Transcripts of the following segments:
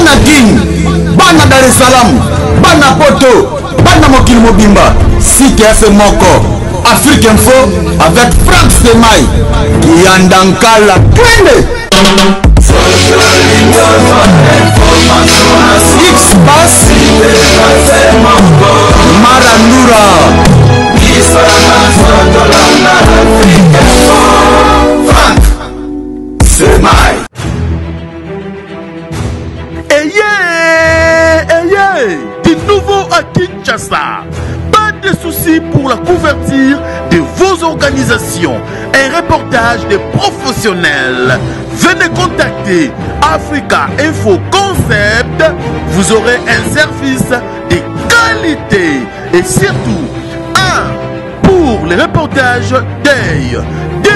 bana Guine, bana Dar es Salaam, bana Poto, bana Mokili Mobimba, site F Moko, Afrique Info avec Franck Semaï, Yandankala, Kende. X-Pass, Marandura, Franck Semaï. Du nouveau à Kinshasa. Pas de soucis pour la couverture de vos organisations. Un reportage de professionnels. Venez contacter Africa Info Concept. Vous aurez un service de qualité. Et surtout, 1 pour les reportages deuil. 2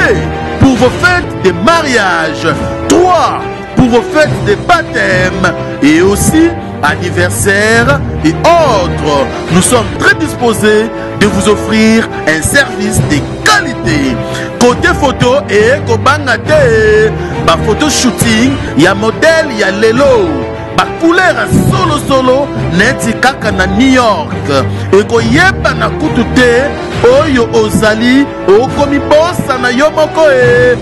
pour vos fêtes de mariage. 3 pour vos fêtes de baptême. Et aussi anniversaire et autres. Nous sommes très disposés de vous offrir un service de qualité. Côté photo et kobangate, ba photo shooting, ya modèle, ya lelo, ba couleur solo neti kaka na New York. Et ko yeba na kutute, oyo ozali, okomi bossa na yomoko e.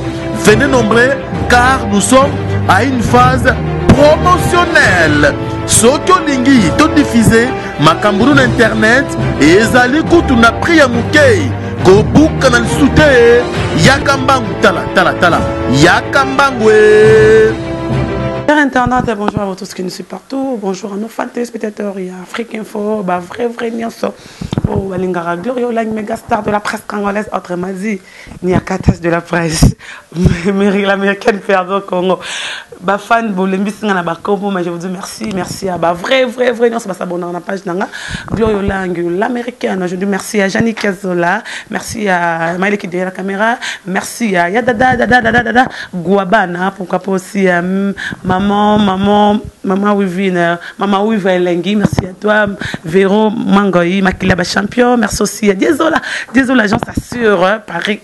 Venez nombreux car nous sommes à une phase promotionnelle. Soki olingi to diffuser makamburu na internet ezali kutu na prix ya mukei ko buka na lisute yakambangu tala yakambangu. Chers internautes, bonjour à vous tous qui nous suivent partout. Bonjour à nos fans téléspectateurs. Il y a Afrique Info, vrai Nyonso. Oh, Walingara Glorio, la méga star de la presse congolaise, autrement dit, Niakatas de la presse, l'américaine perdant Congo. Fan, Bolembis, na Bakobo, mais je vous dis merci à vrai Nyonso, s'abonner à la page Nanga. Glorio Lang, l'américaine. Je dis merci à Jani Kazola, merci à Maïle qui est derrière la caméra, merci à Yadada Guabana, pourquoi pas aussi à Maman Wivine, Maman Wiva Lengi, merci à toi, Véro Mangoï, Makilaba Champion, merci aussi à Désolé, l'agence assure, Paris,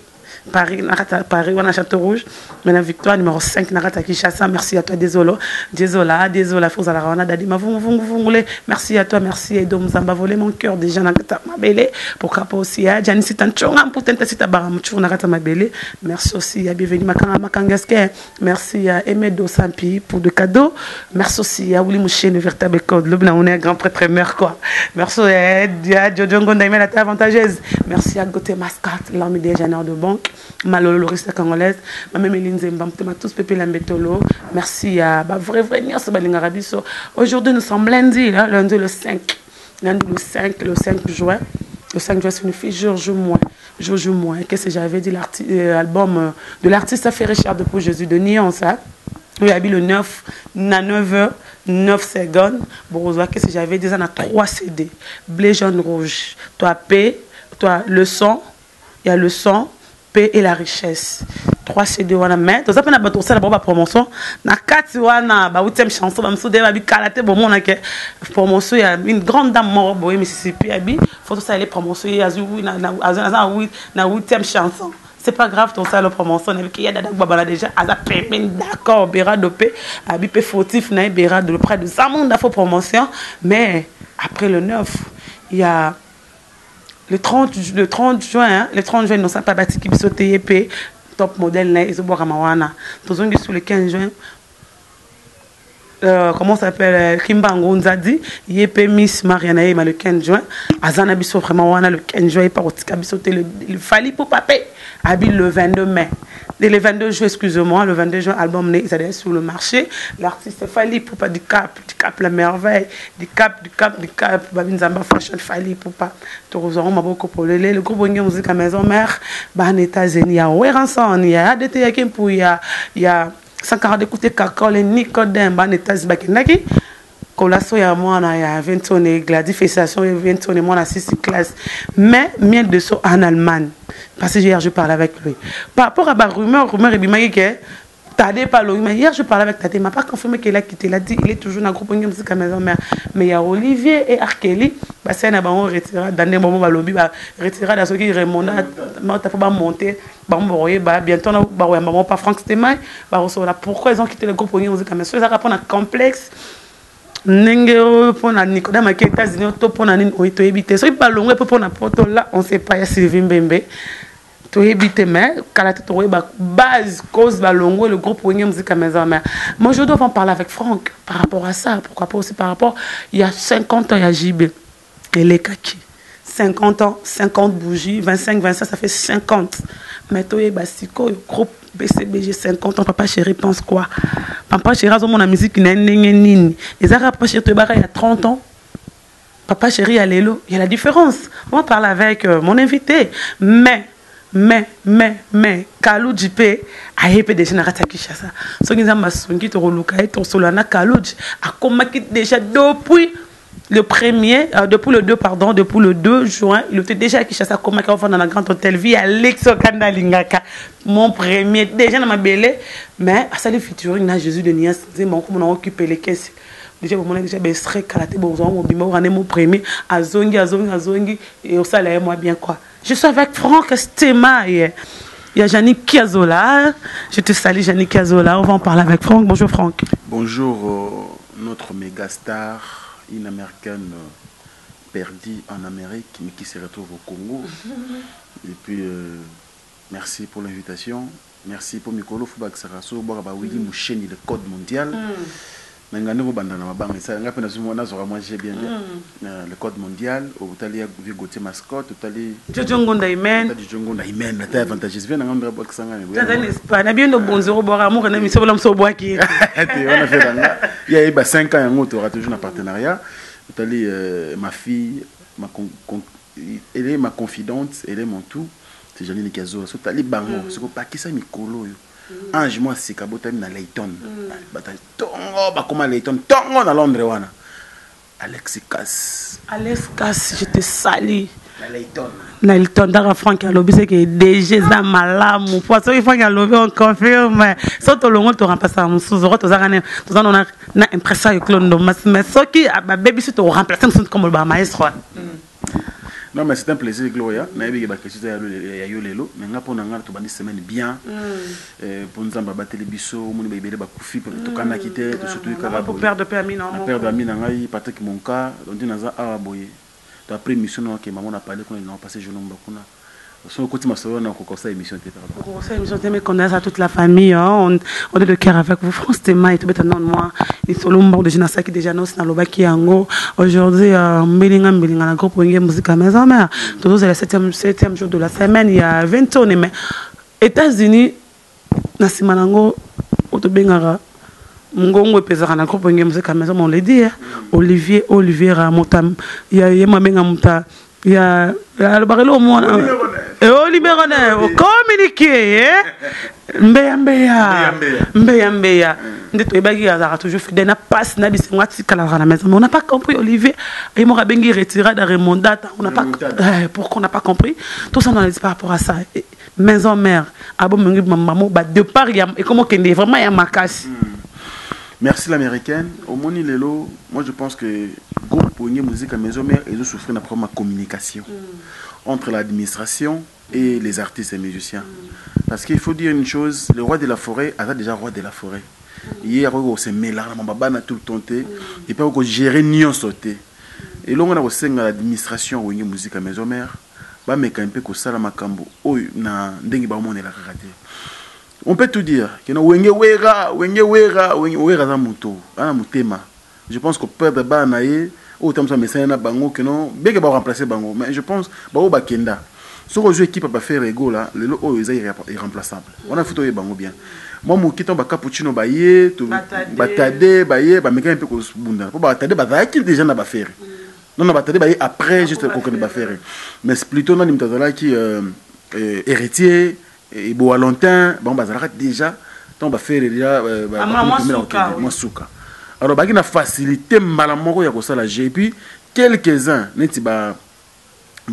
on a Château Rouge, maintenant Victoire numéro 5, Narata Kishasa, merci à toi, désolé, Fouza la Rana, Dadima, merci à toi, merci à Dom Zamba, volé mon cœur déjà, Nakata Mabele, pourquoi pas aussi à Janice Tanchonga, pour tenter Sita Baramuchur, Nakata Mabele, merci aussi à Bienvenue Makangaske, merci à Emedo Sampi pour de cadeaux, merci aussi à Willy Mouché, le véritable code, le blanc, on est un grand prêtre mère, quoi, merci à Jojongo Ndaïmé, la terre avantageuse, merci à Gauthier Mascat, l'armée des génères de banque. Malolo Lorista congolaise, ma même Eline Zemba, tous Pépé Lambetolo. Merci à vrai Nyonso Balingarabiso. Aujourd'hui nous sommes lundi le 5 juin. Le 5 juin signifie jour moins. Qu'est-ce que j'avais dit l'album de l'artiste affaire Richard de pour Jésus de Nyon ça. Oui, le 9 9h 9 secondes. Bon, qu'est-ce que j'avais dit on a 3 CD. Blé jaune rouge. Toi P, toi le son, il y a le son. Paix et la richesse. 3 CD wana mais to zapena bato sala ba promotion na 4 wana ba 8e chanson ba msude ba bi kalaté bon mona ke promotion ya une grande dame mort boy Mississippi abi faut ça les promotion ya na 8e chanson. C'est pas grave ton ça la promotion avec il y a dada babala déjà à la d'accord bera dopé abi pe fautif na bera de près de ça monde faut promotion mais après le 9 il y a le 30 juin, nous sommes pas bâtis qui sont TEP, top modèle, ils sont Boramawana. Nous sommes sur le 15 juin, comment ça s'appelle, Kimbango Nzadi, YP Miss Mariana le 15 juin, Azana Bisso vraiment le 15 juin, par Otika Bisso, le Fali pour Papé, Habile le 22 mai. Dès le 22 juin, excusez-moi, le 22 juin, album ils allaient sur le marché. L'artiste Fali pour pas du cap la merveille, du cap, Babinzamba Fashion Fali pour pas. Torozoro Maboko pour le groupe Bongue Musique à Maison Mère, bah en États-Unis, il y a Weranson, il y a ADT Yakimpo, il y a 140 écouter Kakol et Nicodem, bah en États-Unis, Bakinaki. Colasso ya moi il y a 20 tonnes gladifestation et 20 tonnes moi na 6 classes mais mieux de ça en Allemagne parce que hier je parlais avec lui par rapport à la rumeur et bimaki que Tadé pas l'eau mais hier je parlais avec Tadé m'a pas confirmé qu'il a quitté il a dit il est toujours dans le groupe de musique à Maison Mère mais il y a Olivier et Arkeli bah c'est un abandon retiré dans des moments bah lobby bah retiré dans ce qui remonte bah t'as pas monter bah on voyait bah bientôt bah ouais pas Franck Stemay bah on pourquoi ils ont quitté le groupe de musique à Maison ça répond à complexe. Nenge pour na Nicolas Maké États-Unis to pour na nini to éviter. So il pas longue pour na poto là on sait pas ya Sylvain Mbembe. To éviter mais kala to ba base cause ba longo le groupe Wenge Musique à Maison Mère. Moi je dois en parler avec Franck par rapport à ça, pourquoi pas aussi par rapport il y a 50 ans il y a JB et les kaki. 50 ans, 50 bougies, 25 ça fait 50. Mais toi basiko le groupe BCBG 50 ans, papa chéri pense quoi? Papa chéri a mon musique n'a nini. Les arabes papa chéri il y a 30 ans. Papa chéri à l'élo, il y a la différence. On va parler avec mon invité. Mais Kalou Djipé a été déjà dans la Kishasa. Ce qui est masongi to roluka et to solana Kalou a combattu déjà depuis le premier, depuis le 2 juin, il était déjà à Kishasa comme dans la grande hôtel vie à Lexokanda Lingaka. Mon premier, déjà dans ma belle, mais à ça le futur, il y a Jésus de Nias, c'est mon comme on a occupé les caisses. Déjà, mon déjà serait karaté, bon, on mon premier, à Zongi, et au salaire, moi bien quoi. Je suis avec Franck Stema. Il y a Yannick Kiazola. Je te salue, Yannick Kiazola. On va en parler avec Franck. Bonjour, Franck. Bonjour, notre méga star, une américaine perdue en Amérique, mais qui se retrouve au Congo. Et puis, merci pour l'invitation. Merci pour Mikolo Foubak Sarasso, Borabaouili Moucheni, le code mondial. Moi j'ai bien le code mondial au Italie Gauthier mascotte au Italie Djongo Ndaimen la taille avantageuse bien dans boîte sanga na bien no bonzoro bora amour na miso bolam so boaki on a fait là il y a 5 ans on aura toujours un partenariat Italie ma fille elle est ma confidente elle est mon tout c'est Janine Kazo so Italie bango ce ko pas qui ça Mikolo Ange moi c'est kabota na Layton bata tongo ba comment Layton tongo na Londres wana Alex Cass je te salue na Layton dara Franck alobi c'est que déjà za malamu poisson il faut qu'il alobi on confirme so to longo to remplacer musuzu to za kana to za na impression que l'on mais so qui ba baby si to remplacer musuzu comme le maestro. Non mais c'est un plaisir Gloria na yebi ba question ya yo lelo mais nga pona nga to bandi semaine bien pour nous amba bateli biso moni ba ibele ba kufi pour to kana kité to surtout kala pour perdre Amina ngai Patrick Monka donc naza a boye to après mission que maman a parlé qu'on a passé jour nomba kuna son côté ma sœur na ko conseil émission té pardon conseil émission té mais connaître à toute la famille on est de cœur avec vous France Tema et tout bête non moi et solo mbo de Jinasa qui déjà nous na lobaki yango aujourd'hui mbelinga na groupe Wenge Musique à Maison Mère toujours c'est le 7e jour de la semaine il y a 20 ans mais États-Unis na simanango otobengara ngongo pezaka na groupe Wenge Musique à Maison on le dit Olivier Ramotam il y a yema benga muta il y a le barelo moi et Olivier on communiquer mbeya ndito ebagi azara toujours fidèle na passe na bisengwa tikala na maison mais on n'a pas compris Olivier et moi bengi retiré de remontada on n'a pas pourquoi on n'a pas compris tout ça on a dit par rapport à ça Maison Mère abo mengi maman ba de part et comment que vraiment il y a makasi. Merci l'américaine. Au Moni Lelo, moi je pense que groupe Wenge Musique à Maison Mère ils ont souffert d'un problème de communication entre l'administration et les artistes et musiciens. Parce qu'il faut dire une chose, le roi de la forêt a déjà roi de la forêt. Hier on s'est mêlé à tout le temps et puis on gérer nion sauté. Et là on a aussi l'administration Wenge Musique à Maison Mère, ba meka un peu ko sala makambo oyo na ndengi ba monela kakate. On peut tout dire que Wenge Wera za muto ana mutema. Je pense que perdre ba naé autant ça message na bango que non bien que ba remplacer bango mais je pense ba kenda. Ce que je équipe va faire ego là le oyo est irremplaçable. On a photo bango bien. Moi mon kiton ba cappuccino ba yé to batade ba yé ba meka un peu ko bunda. Pour batade ba za qui déjà na ba faire. Non na batade ba yé après juste ko ba faire. Mais plutôt na nimtazala qui héritier et bon à longtemps bon bazalaka déjà donc va faire déjà moi souka alors ba na facilité malamoko ya ko sala et puis quelques-uns neti ba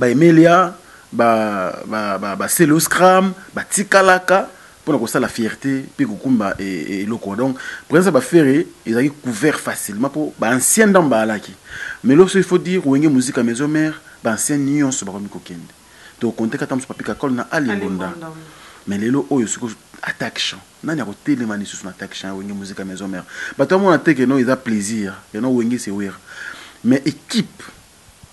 Emilia ba Celo Scram ba Tikalaka pour ko sala fierté puis kukumba et loko donc pour ça ba faire ils ont couvert facilement pour ba ancien dans ba alaki mais là il faut dire Wenge Musique à Maison Mère ba ancien nion so ba ko kende donc compter quand on se papier col na ali bonda mais lelo oyo siko attaque chant nani ako télémani sur son attaque chant wenge musique à maison mère bato mo na teke no ils a plaisir et non wenge c'est wire mais équipe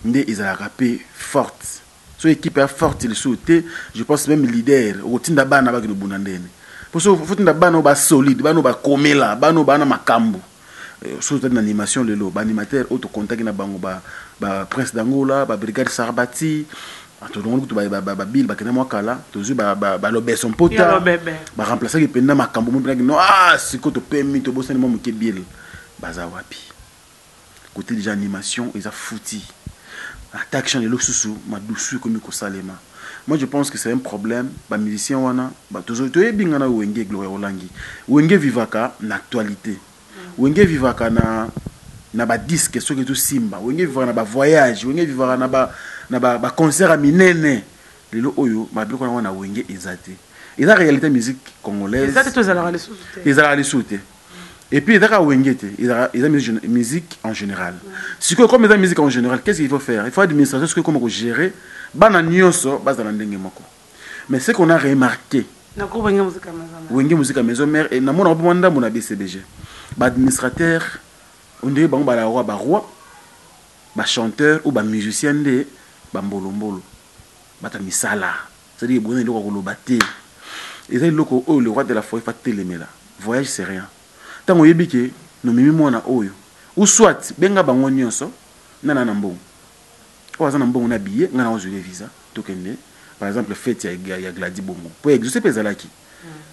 ndé ils a rapé forte so équipe est forte il sauté je pense même leader au tinda bana ba ki no bunandene pour so faut tinda bana ba solide bana ba komela bana makambo surtout dans l'animation lelo ba animateur auto contact na bango ba Prince d'Angola ba brigade Sarbati to donc ba bill ba kena mo kala to zu ba lobe son pota ba remplacer ki penda makambo mo no siko to permis to bosani mo ke bill baza wapi côté déjà animation ils a fouti attaque chant lelo susu ma douceur comme ko salema. Moi je pense que c'est un problème ba musicien wana ba toujours to ebinga na wenge Gloria Olangi wenge vivaka na actualité wenge vivaka na ba disque soki to simba wenge vivaka na ba voyage wenge vivaka na ba concert à minene lelo oyo ba biloko na wenge ezate eza réalité musique congolaise ezate to ezala les soute et puis ezaka wenge te eza musique en général si que comme eza musique en général qu'est-ce qu'il faut faire il faut administration ce que comment gérer bana nyonso bazala ndenge moko mais ce qu'on a remarqué na ko wenge musique à maison mère et na mona bomanda mona BCBG ba administrateur on dirait bango ba roi ba chanteur ou ba musicien de ba mbolo bata misala c'est dire bonne loko ko lobaté et ça loko o le roi de la forêt fa télémela voyage c'est rien tant oyebi ke no mimi mona oyo ou soit benga bango nyonso nana na mbongo o azana mbongo na billet ngana ozule visa tokende par exemple fête ya Gladi Bongo pour exaucer pezalaki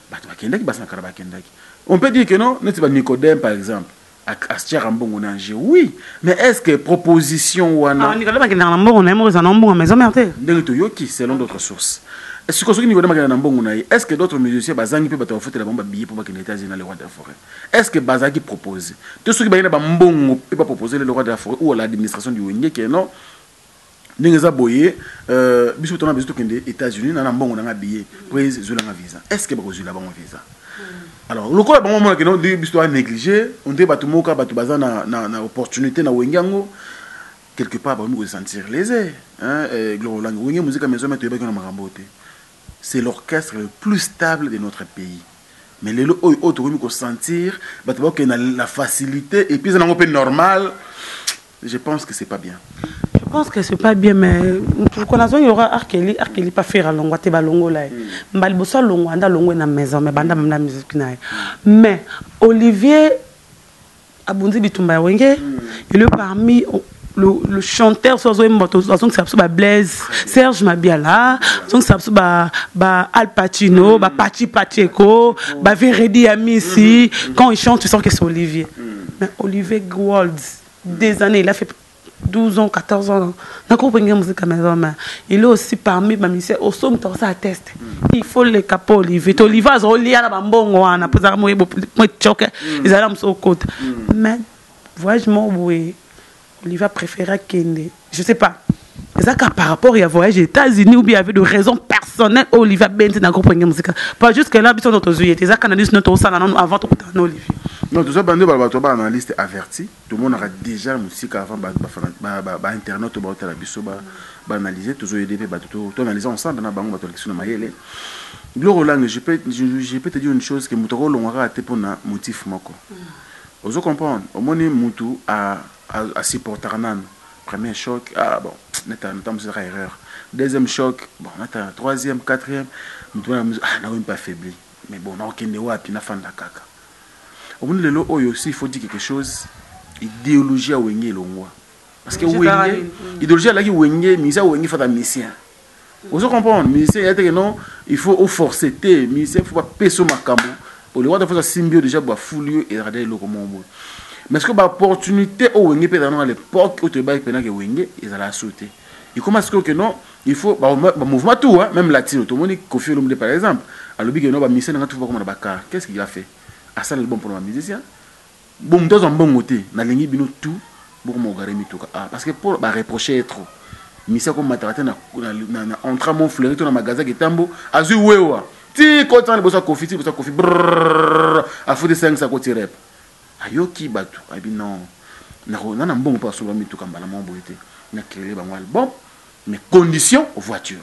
bato bakendaki basana kara bakendaki on peut dire que non n'est pas Nicodème par exemple à Stier Mbongo na Angers oui mais est-ce que proposition wana Nicodème bakendaka na mbongo na mo za na mbongo maison mère te ndenge to yoki selon d'autres sources est-ce que ce Nicodème bakendaka na mbongo na est-ce que d'autres musiciens bazangi pe bato fotela bomba billet pour bakenda États-Unis dans le roi de la forêt est-ce que bazaki propose tout ce qui bakenda ba mbongo pe pas proposer le roi de la forêt ou l'administration du wenge que non ndenge boye biso tona biso tokende États-Unis na mbongo na billet pour zolanga visa est-ce que bakozula bango visa alors le quoi bon moment que non biso a négligé on dit batu moka batu baza na opportunité na wengango quelque part ba nous sentir lésé hein Gloria Olangi wenge musique à maison mais to yeba na marambote c'est l'orchestre le plus stable de notre pays mais les autres ko sentir batu ba que na la facilité et puis ça na peu normal je pense que c'est pas bien. Je pense que c'est pas bien, mais pour qu'on il y aura Arkeli pas faire à longo, te balongo là. Mbali bossa longo, anda longo na maison, mais banda même la musique na. Mais Olivier Abundi Bitumba Wenge, il est parmi le chanteur sur Zoé Moto, donc c'est absolument Blaise, Serge Mabiala, donc c'est absolument Al Pacino, Pachi Pacheco, Veredi Amici. Quand il chante, tu sens que c'est Olivier. Mais Olivier Gold, des années, il a fait 12 ans, 14 ans. Il est aussi parmi les musiciens. Au somme, ça atteste. Il faut les capots Olivier. Olivier, il a un bon one. Ils allaient au côté. Mais, voyage, Olivier préférait Kende. Je ne sais pas. C'est ça par rapport à voyage aux États-Unis ou bien avec des raisons personnelles, Olivier Benz n'a pas musique. Pas juste que là, ils sont dans nos yeux. C'est ça qu'on a dit avant tout le Olivier. Non, tout ça, bande de analystes avertis. Tout le monde a déjà musique avant internet ou la biso analyser toujours aider tout analyser ensemble dans la banque de l'élection de Mayele. Gloria Olangi, je peux te dire une chose que Moutoro l'onra été pour un motif moko. Vous comprenez? Au moins Moutou a supporté nan. Premier choc, bon, notamment c'est erreur. Deuxième choc, bon, troisième, quatrième, Moutou n'a même pas faibli. Mais bon, on a aucun débat puis n'a fan la caca. Au moins le aussi il faut dire quelque chose. Idéologie à Wenge l'ongwa. Parce que Wenge, idéologie à la qui Wenge, misa Wenge fait un musicien. Vous comprenez? Musicien, il y a non, il faut forcer. Musicien, il faut pas peser ma cambo. Pour le roi de faire symbio déjà pour fouiller et regarder le comment. Mais est-ce que l'opportunité au Wenge peut dans l'époque où tu vas que Wenge ils allaient sauter. Il commence que non, il faut mouvement tout même latino tout le monde Kofi Olomide par exemple. Alors que non, musicien n'a tout voir comme un bakar. Qu'est-ce qu'il a fait? À ça le bon pour un musicien. Bon, dans un bon côté, na lingi bino tout, beaucoup mon gars mi tout parce que pour reprocher trop. Musicien comme mataraté na entra mon fleury tout dans magasin qui tambo, azu wewa. Ti quand le bossa Kofi, ti bossa Kofi, a foutu 5 ça côté rep. Ayoki batu, abi non. Na bon pas sur mi tout kambala mon boité. Na créé ba album, mais conditions voiture.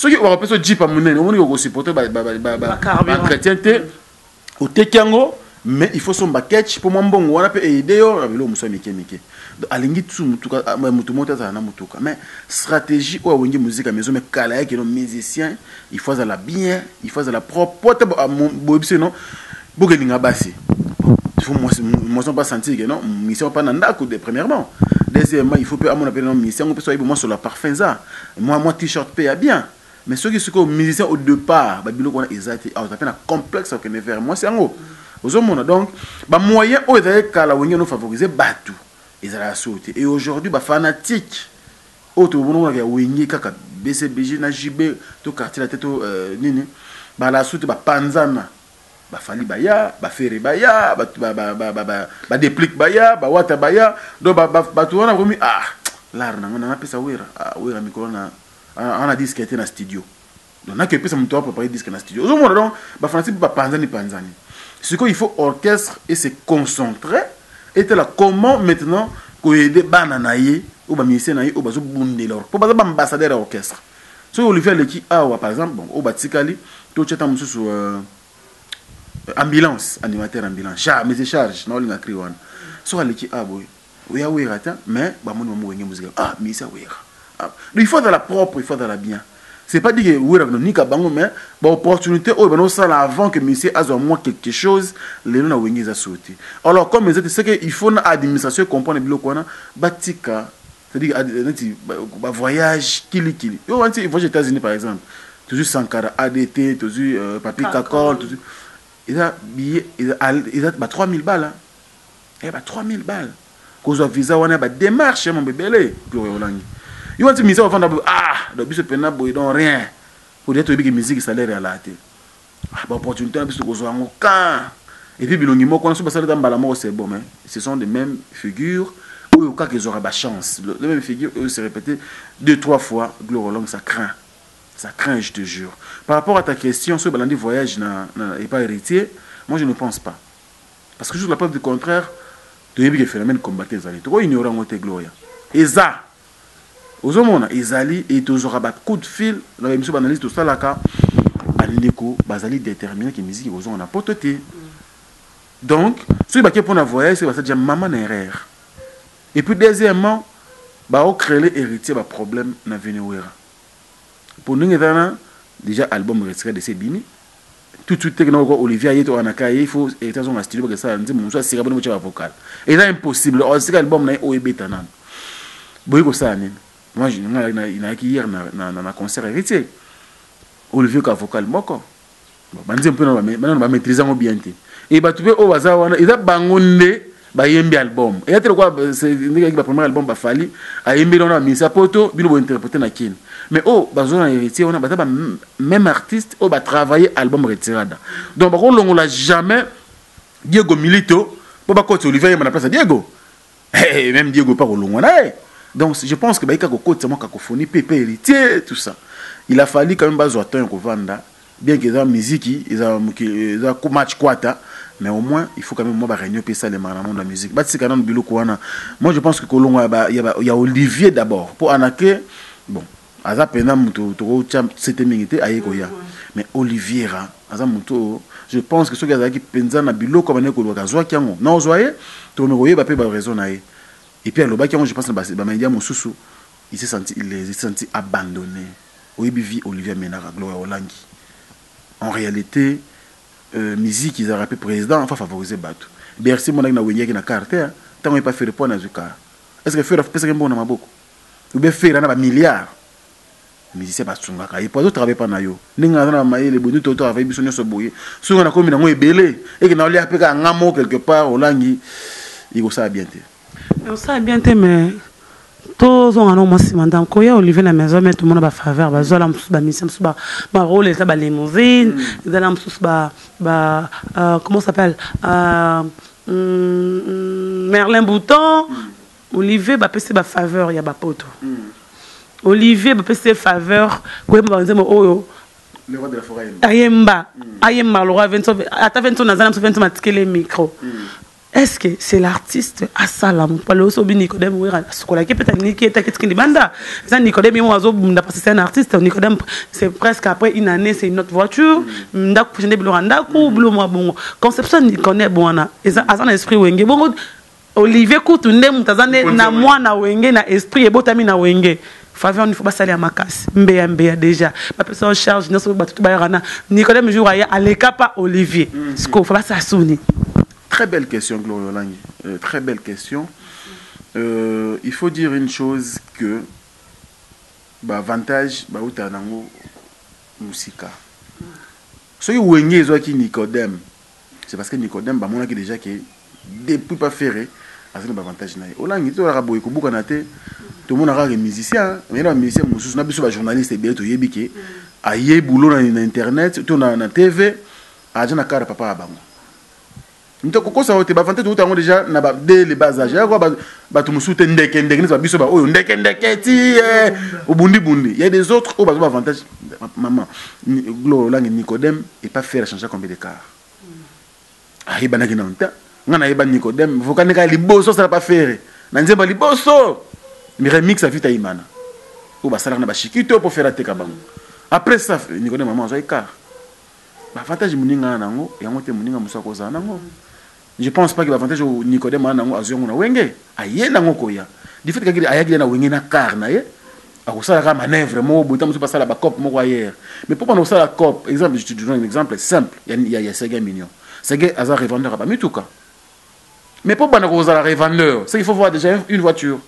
soki okopeso jipa monene omoni okosupporte bachrétien te oteki yango mais il faut son baketch pour moi mbongo wana pe aider yo bilo muso mike alingi tu mutuka mutu mota za na mutuka mais stratégie ou wengi musique à maison mais kala yake no musicien il faut ça la bien il faut ça la propre pote boibise non bogelinga basi il faut moi pas sentir que non mission pas nanda coup de premièrement deuxièmement il faut peu à mon appel non mission on peut soit moi sur la parfum ça moi t-shirt paye bien mais ceux qui sont musiciens au départ ba bilo qu'on a exacté ah ça fait un complexe que ne faire moi c'est en haut donc ba moyen o ezali kala wengi no favoriser batu ezala sauter et aujourd'hui ba fanatique auto bono ya wengi kaka BCBG na JB to quartier la tête nini ba la sauter ba panzana ba fali baya ba fere baya ba déplique baya ba wata baya do ba tu wana komi ah l'art na pesa wera wera mikolo na on a disque était na studio donc na que pesa mtu a préparer disque na studio donc ba fanatique ba panzani ce qu'il faut orchestre et se concentrer et là comment maintenant qu'on aider bananaye ou ba musicien naye ou ba zo bundela pour ba ambassadeur orchestre so Olivier Leki par exemple bon au batikali to cheta mususu ambulance animateur ambulance mais c'est charge na olinga kriwana so Leki boy oya wera ta mais ba moni mo wenge musique musicien wera il faut de la propre il faut de la bien. C'est pas dire que oui, ni kabango mais bon opportunité oh ben ça avant que monsieur a moins quelque chose les gens ont à sauter. Alors comme les autres c'est que il faut une administration comprendre bien quoi na batika c'est-à-dire voyage kili yo anti voyage aux États-Unis par exemple toujours Sankara ADT toujours papier Kakol toujours il a billet il a 3000 balles eh 3000 balles cause visa wana ba démarche mon bébé Gloria Olangi. Il va te miser au fond d'abord donc bis pena boy donc rien pour dire que musique salaire à la tête bah opportunité bis ko zo ngo kan et puis bilongi moko na so basala dans balamo c'est bon mais ce sont des mêmes figures ou au cas qu'ils aura ba chance les mêmes figures se répéter 2-3 fois Gloria Long ça craint je te jure par rapport à ta question sur balandi voyage et pas héritier moi je ne pense pas parce que juste la preuve du contraire tu as vu que phénomène combattre les alliés trop ignorant monter Gloria et ça Ozomona ezali et tozora ba coup de fil dans l'émission analyse tout ça là ka alineko bazali déterminer que musique ozo on a pototé donc celui qui pour un voyage c'est ça déjà maman erreur et puis deuxièmement ba o créer héritier ba problème na venewera pour nous déjà album retiré de ces bini tout techno Olivier Yeto anaka il faut héritier dans studio que ça nzi mon soit sira bonne vocal et c'est impossible on sait album na o ebeta nan boyiko ça nini. Moi, je n'ai hier na concert héritier. Olivier ka vocal moko. Bon, banzi un peu maintenant on va maîtriser en bien. Et ba tu au baza wana, ils a bangonde ba yembi album. Et après quoi c'est le premier album ba fali a yembi on a mis sa poto, bino interpréter na kin. Mais bazo na héritier on a ba même artiste ba travailler album retirada. Donc ba on l'a jamais Diego Milito pour ba côté Olivier na place Diego. Même Diego pas au long na. Donc je pense que baika ko c'est moi cacophonie pépé héritier tout ça. Il a fallu quand même bazo attendre ko vanda bien que la musique ils a match kwata mais au moins il faut quand même moi ba réunion ça les maramo de la musique. Ba tsika nan biloko wana. Moi je pense que kolongo il y a Olivier d'abord pour anake bon aza pena muto to c'était mingité ayeko ya mais Olivier aza muto je pense que ce gars qui penza na biloko ba ne ko loka zwa kyango na ozoye to me koyeba pe ba raison na ye. Et puis, je pense que il s'est senti abandonné. Olivier Ménara, Gloria Olangi. En réalité, musique, ils ont rappelé président, enfin favoriser Batou. Bercy, mon ami, na carte, tant qu'on pas fait le point dans le cas. Est-ce que faire un bon dans beaucoup? Ou bien faire un milliard? Musicien pas sunga. Et pas d'autres travail pas na yo. Ninga na maïe les bonus toto travail bisonyo so boye. Souvent na comme na ngwe belé et que na oli apeka ngamo quelque part Olangi, il go ça bien. Ça bien mais tous on a non si madame koya Olivier na maison mais tout le monde va faveur ba zola msusu ba mission msusu ba rôle ça ba limousine zala msusu ba comment ça s'appelle Merlin Bouton Olivier ba pese ba faveur ya ba poto Olivier ba pese faveur ko ba nzemo oyo le roi de la forêt ayemba le roi 20 ata 20 na zala msusu 20 matikele micro est-ce que c'est l'artiste à Salam pour le Sobi Nicodème ou ce qu'on a qui peut-être Niki et Takitski Banda. Ça Nicodème et moi c'est un artiste. Nicodème c'est presque après une année c'est une autre voiture. Ndaku je n'ai plus randa ou bleu moi bon conception Nicodème bon et ça a un esprit wenge bon Olivier Koutounde mutazane na moi na wenge na esprit et botami na wenge. Faveur il faut pas saler à ma casse. Mbea déjà. Ma personne en charge non so batu bayarana. Nicodème jour à l'écapa Olivier. Ce qu'on faut pas ça sonner. Très belle question, Gloria Langi. Très belle question. Il faut dire une chose que avantage bah utanango musika. Ce qui est qui Nicodème, c'est parce que Nicodème bah mon qui déjà que depuis pas ferré, c'est un avantage naï. Olangi tu auras boy kubuka nate, tout le monde aura des musiciens, mais les musiciens mususu na biso ba journaliste bien to yebike, aye boulot na internet, tout na TV, aja na kara papa abango. Nto kokosa wote ba vanté tout tango déjà na ba dès les bas âges quoi ba to musu te ndeke ndeke ba biso ba oyo ndeke ndeke ti obundi bundi il y a des autres au ba avantage maman Glo Langi Nicodème et pas faire changer combien de car ah ibana ki nanta ngana iba Nicodème vokane ka liboso ça pas faire na nzemba liboso mi remix a vita imana ou ba sala na ba shikito pour faire te kabango après ça Nicodème maman zo car ba avantage muninga nango yango te muninga musako za nango. Je pense pas que l'avantage au Nicodème nango azongo na wenge aye nango koya du fait que ayaki na wenge na car na ye akosala ka manœuvre mo botam so pasala ba cop mo hier mais pourquoi on la cop exemple je te donne un exemple simple il y a Sega Mignon Sega azar revendeur ba mituka mais pourquoi on a la revendeur c'est qu'il faut voir déjà une voiture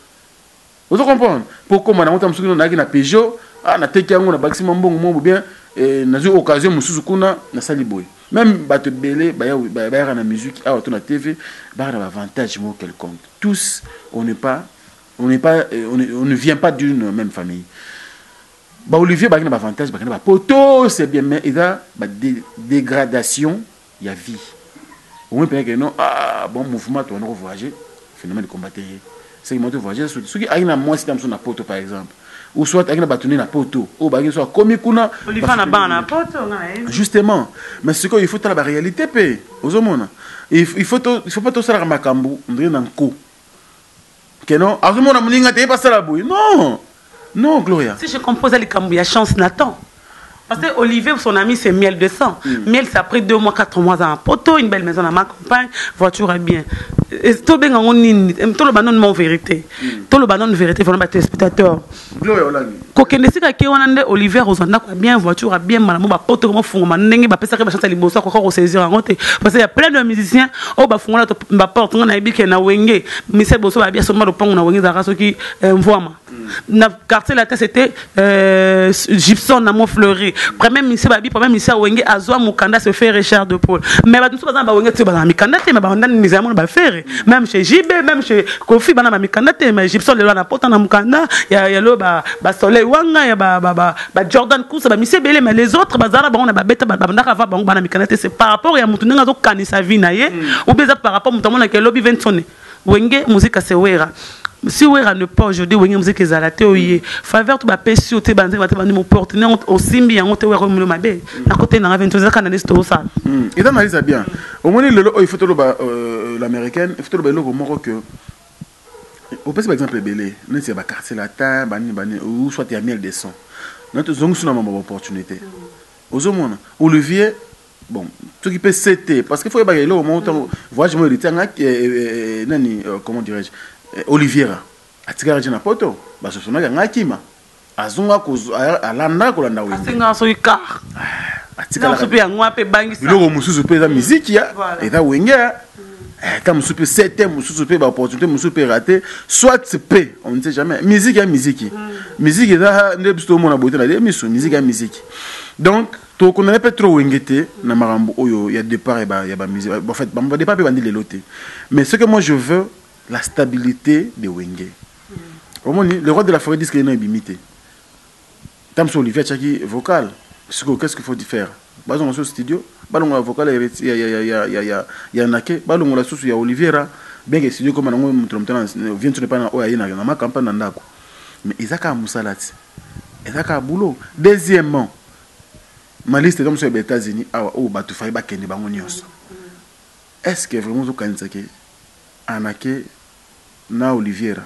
vous comprenez pourquoi on a monté musuku na na Peugeot na teki yango na maximum bongo mo bien na zo occasion mususu kuna na sali boy même bato belé baya na musique a autour na TV ba na avantage mo quelconque tous on ne vient pas d'une même famille ba Olivier ba na avantage ba na poto c'est bien mais il a ba dégradation il y a vie au moins que non bon mouvement on va voyager phénomène de combattre c'est moto voyager ce qui a une moi si na poto par exemple ou soit avec na batourner na poto ou ba soit comme kuna Olivier na ba na poto justement mais ce qu'il faut la réalité pe ozomona il faut pas tout ça makambu ndri na nko que non azomona muninga te pas ça la bouille non Gloria si je compose les kambu ya chance Nathan parce que Olivier son ami c'est Miel de sang Miel ça a pris 2 mois 4 mois en poto une belle maison dans ma campagne voiture est bien et tout bien on ni tout le banon mon vérité tout le banon vérité vraiment téléspectateur Gloria Olangi kokende sika ke wana Olivier ozanda kwa bien voiture bien malamu ba poto comment fungoma ndenge ba pesa ke ba chance liboso ko saisir ngote parce qu'il y a plein de musiciens au ba fungola to ba porte ngana ibike na wenge mise boso ba bien seulement le pont na wenge za rasoki mvoama na quartier la tête c'était Gibson na mon fleuri premier ministre babi premier ministre wenge azwa mukanda se fait Richard de Paul mais ba tout ça ba wenge tu ba mikanda te mais ba ndani nizamo ba faire même chez JB même chez Kofi bana ba mikanda te mais Gibson le na porte na mukanda ya lo ba soleil wanga ya ba Jordan Kousa ba ministre belé mais les autres bazara ba on a ba beta ba ndaka va ba bana mikanda te c'est par rapport ya mutu nga zo kanisa vie na ye ou beza par rapport mutu mona ke lobby ventone wenge musique se wera si wera ne pas aujourd'hui wenge musique ezalate oye faveur to ba pesi ote banze ba te bandi mo porte ne au simbi yango te wera mo mabe na côté na ventoza kana nesto ça et dans analyse bien au moins il faut to ba l'américaine il faut to ba loko moko que au par exemple belé ne c'est ba quartier latin bani ou soit il y a Miel de son notre zongu suna mama opportunité ozomona Olivier bon tout qui peut c'était parce qu'il faut y là au moment voyage moi hérité nani comment dirais-je Oliviera atikara jina poto ba so sona nga kima azunga ko alanda ko landa wi asinga so ikar atikara so pe ngwa pe bangisa lo mususu pe za musique ya et da wenga ta mususu c'était mususu pe ba opportunité mususu pe raté soit pe on ne sait jamais musique ya musique musique da ne bisto mo na boté na émission musique ya musique donc to ko na pe trop wengete na marambo oyo ya départ et ba ya ba musique en fait ba départ pe bandi les loté mais ce que moi je veux la stabilité de Wenge. Au moins, le roi de la forêt dit qu'il est limité. Tam sur Olivier Tchaki vocal. Qu'est-ce qu'il faut faire? Bazon au studio, balon vocal il y a naké, balon la source il y a Oliviera, bien que studio comme on vient de pas na ma campagne ndako. Mais Isaka Moussalati. Isaka boulot. Deuxièmement, ma liste est comme sur les États-Unis, ah oh bah tu fais ba kende bango nyos. Est-ce que vraiment vous connaissez que Anake na Oliviera.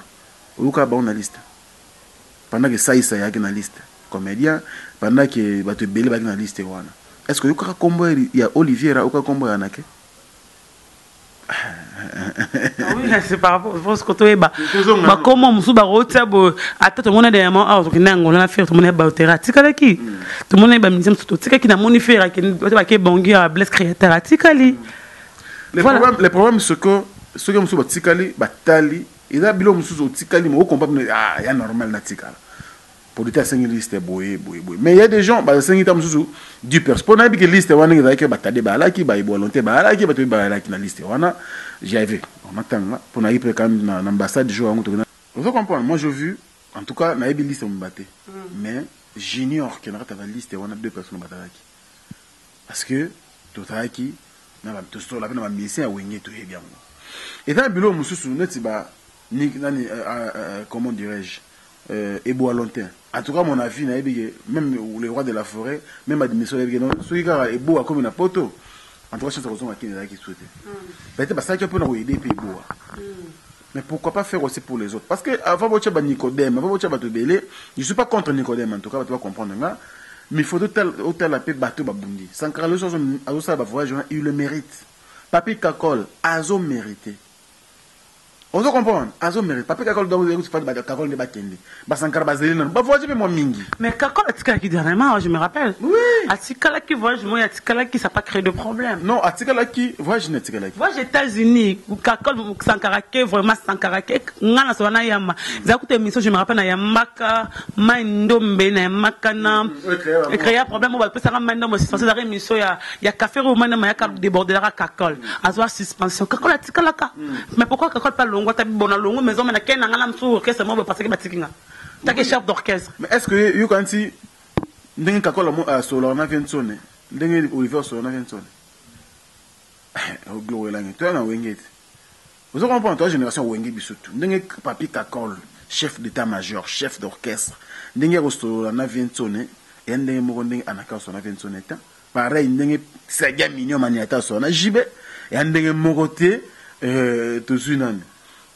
Oyoka ba on a liste. Pendant que Saïssa yaki na liste. Comédien, pendant que ba te belé ba na liste wana. Est-ce que yoka combo ya Oliviera ou combo ya Anake? Oui, c'est par rapport à ce que tu as dit. Comment on a roté attends tout le monde est derrière moi donc on a fait tout le monde est bautera tikala qui tout le monde est bamisem tout tika qui n'a monifère qui va qui bongi à bless créateur tikali. Les problèmes c'est que ceux qui sont tikali batali il a bilo musuzo tikali mais au combat ah ya normal na tikala. Pour dire c'est une liste boy. Mais il y a des gens bah c'est une liste du pers pour n'a que liste wana qui va que batade bala qui ba volonté bala qui ba to bala qui na liste wana j'avais on attend pour n'a quand même dans l'ambassade jour vous comprenez moi j'ai vu en tout cas n'a liste on batté mais j'ignore qu'il y a ta liste wana deux personnes batalaki parce que totaki na ba to so la na ba mission à wenge to bien et dans bilo mususu neti ba ni comment dirais-je Ebo à long terme. En tout cas, mon avis, même le roi de la forêt, même l'administration, ceux qui ont Ebo comme une poto, en tout cas, je pense qu'il y a qui souhaitent. Peut-être ça qui peut nous aider Ebo. Mais pourquoi pas faire aussi pour les autres? Parce que avant de faire Nicodème, avant de faire Batobélé, je ne suis pas contre Nicodème, en tout cas, tu vas comprendre. Mais il faut autant la paix bateau babundi. Sans que le chose à voyage, il le mérite. Papi Kakol, Azo mérité. On se comprend, Azo mérite. Papi Kakol doit vous faire de Kakol de Bakende. Basankar Bazeli, bah voyez moi mingi. Mais Kakol Atikala qui dernièrement, je me rappelle. Oui. Atikala qui voyage, moi Atikala qui ça pas créé de problème. Non, Atikala qui voyage Atikala qui. Voyage aux États-Unis, Kakol Sankarake vraiment Sankarake, ngana sona yama. Zakoute émission, je me rappelle na Yamaka, Maindombe na Yamaka na créer un problème on va peut ça maintenant moi c'est censé d'arrêter émission ya café au maintenant ya cap déborder la Kakol. Azoa suspension. Kakol Atikala ka. Mais pourquoi Kakol pas longo ta bona longo maison mais na ken ngala msou que c'est moi parce que batikinga ta que chef d'orchestre mais est-ce que you can see ndenge Kakol solo na vient sonner ndenge Olivier solo na vient sonner au gloire là toi na wengete vous comprenez toi génération wenge bisutu ndenge papi Kakol chef d'état-major chef d'orchestre ndenge solo na vient sonner et ndenge mo ndenge anaka solo na vient sonner pareil ndenge saga mignon maniata solo na jibe et ndenge mo côté tout sunane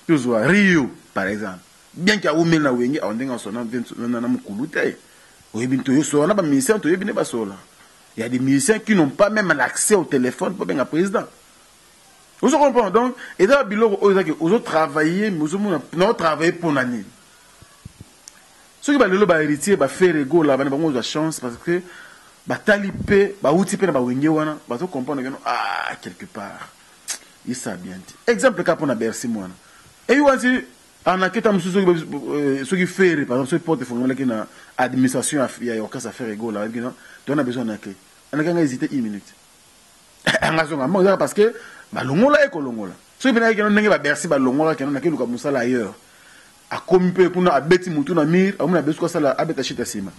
toujours Rio par exemple bien qu'il y a ou mel na wenge on denga sona na mukuluté oui binto yo sona ba musiciens to yebine ba sola il y a des musiciens qui n'ont pas même l'accès au téléphone pour bien président vous comprenez donc et dans bilo aux autres travailler nous on travailler pour nani ceux qui ba lelo ba héritier ba faire ego là ba bango de chance parce que ba talipé ba outi pe na ba wenge wana ba to comprendre que ah quelque part il ça bien dit exemple cap on a Bercy moi et you want en aketa mususu ceux qui fait par exemple ceux qui portent fonds là qui na administration il y a aucun affaire ego là on a besoin d'accueil on a hésité 1 minute engagement moi parce que ba longola et kolongola ceux qui na ki ndenge ba Bercy ba longola ki na ke luka musala ailleurs a kompe kuna abeti mutu na mir amuna besu ko sala abeta chita sima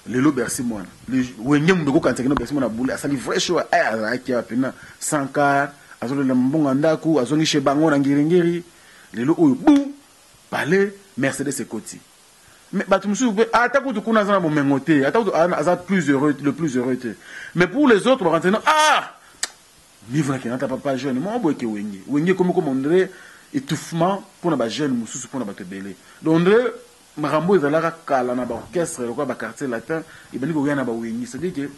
lelo Bercy moi le wenge mbeko kantsaki no Bercy moi na boule asali vrai show a ki apena 100 azolo na mbonga ndaku azongi chez bango na ngiringiri lelo oyo bu balé Mercedes Ekoti mais batumsu ata ko tukuna zana momengote ata ko aza plus heureux le plus heureux mais pour les autres maintenant ah vivre qui n'ata pas jeune moi boye ke wenge comme André étouffement pour na ba jeune mususu pour na ba tebele donc marambo ezalaka kala na ba orchestre ko ba quartier latin ibani ko yana ba wenge c'est dire que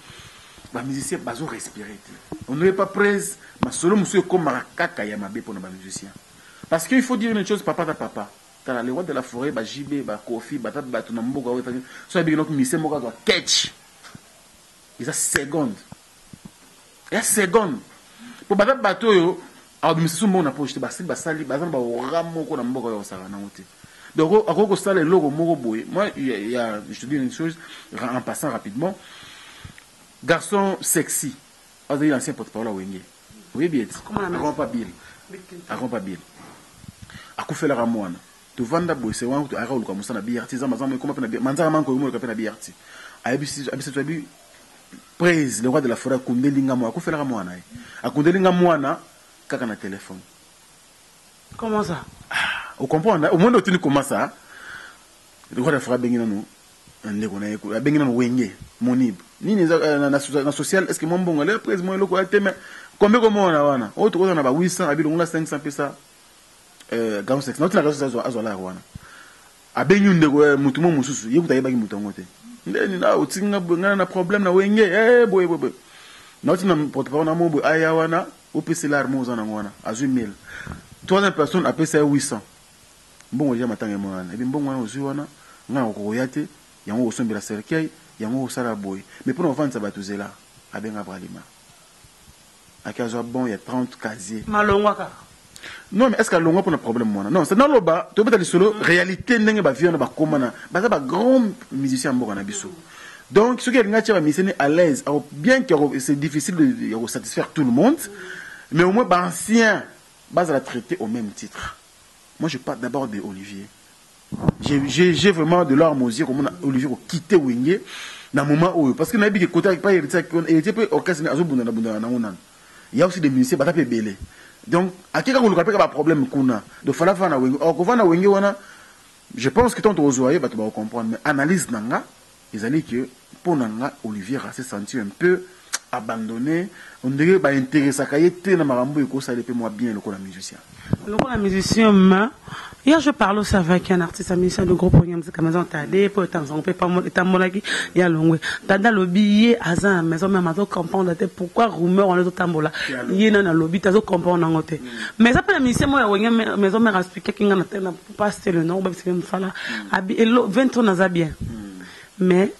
ba musicien bazo respirer on n'est pas presse ma solo monsieur comme kaka ya mabe pour na ba musicien parce qu'il faut dire une chose papa t'as les rois de la forêt ba JB ba Kofi ba ta ba tuna mboka wa so bi donc musicien mboka doit catch il a seconde et seconde pour ba ta bateau yo a musicien mo na poche ba sali ba zamba ba moko na mboka yo sala na ngote donc akoko sala logo moko boye moi il y a je te dis une chose en passant rapidement garçon sexy as l'ancien porte-parole à Wenge oui bien Aaron Pabil akufela ramwana to vanda boise wangu to ara uluka musana bi artisan mazama ko mapena manzara manko yumo ka pena bi arti abisi to bi praise le roi de la forêt kundelinga mo akufela ramwana akundelinga mwana kaka na téléphone comment ça au comprendre au monde tu comment ça le roi de la forêt bengina no ndeko na yeko bengina no Wenge monib nini na social est-ce que mon bongo le praise mo loko ateme combien comment na wana autre ko na ba 800 abilonga 500 pesa grand sexe nauti na raso azola wana abengi ndeko mutu mo mususu yekuta yebaki mutu ngote ndeni na utinga ngana na problème na wenge boy nauti na porte-parole na mobo aya wana opc l'arme ozana ngwana azui 1000 troisième personne appelle ça 800 mbongo ya matanga mwana ebi mbongo wana ozui wana nga okoyate yango osombela cercueil yango osala boy mais pour enfants ça batuzela abenga bralima akazo bon il y a 30 casiers malongwa ka non mais est-ce que longo pour un problème moi non c'est dans le bas tu peux solo réalité ndenge ba vieux na ba komana ba grand musicien moko na biso donc ce qui est ngati ba musicien à l'aise bien que c'est difficile de satisfaire tout le monde mais au moins ba ancien base à la traiter au même titre. Moi je parle d'abord de Olivier. J'ai vraiment de l'art musique comme Olivier qui quitté Wingé dans moment où parce que n'a que côté pas il était peu orchestre azobunda na ngona. Il y a aussi des musiciens ba tapé belé. Donc à qui quand on pas problème kuna de fala fana Wingé ko fana Wingé wana je pense que tant aux oreilles ba tu vas comprendre mais analyse nanga ils allaient que pour nanga Olivier s'est senti un peu abandonné, on dirait bah intéressé à cahier na marambo et ko ça dépend moi bien le musicien. Le musicien hier je parle aussi avec un artiste musicien de groupe musique maison tadé pour temps on peut pas tambolaki ya longwe tanda le billet azan maison même azo comprendre pourquoi rumeur on est tambola yena na lobby tazo comprendre ngote mais ça pas la musicien moi ya maison mère expliquer kinga na tena pas c'est le nom ba c'est même fala abi 20 ans na bien mais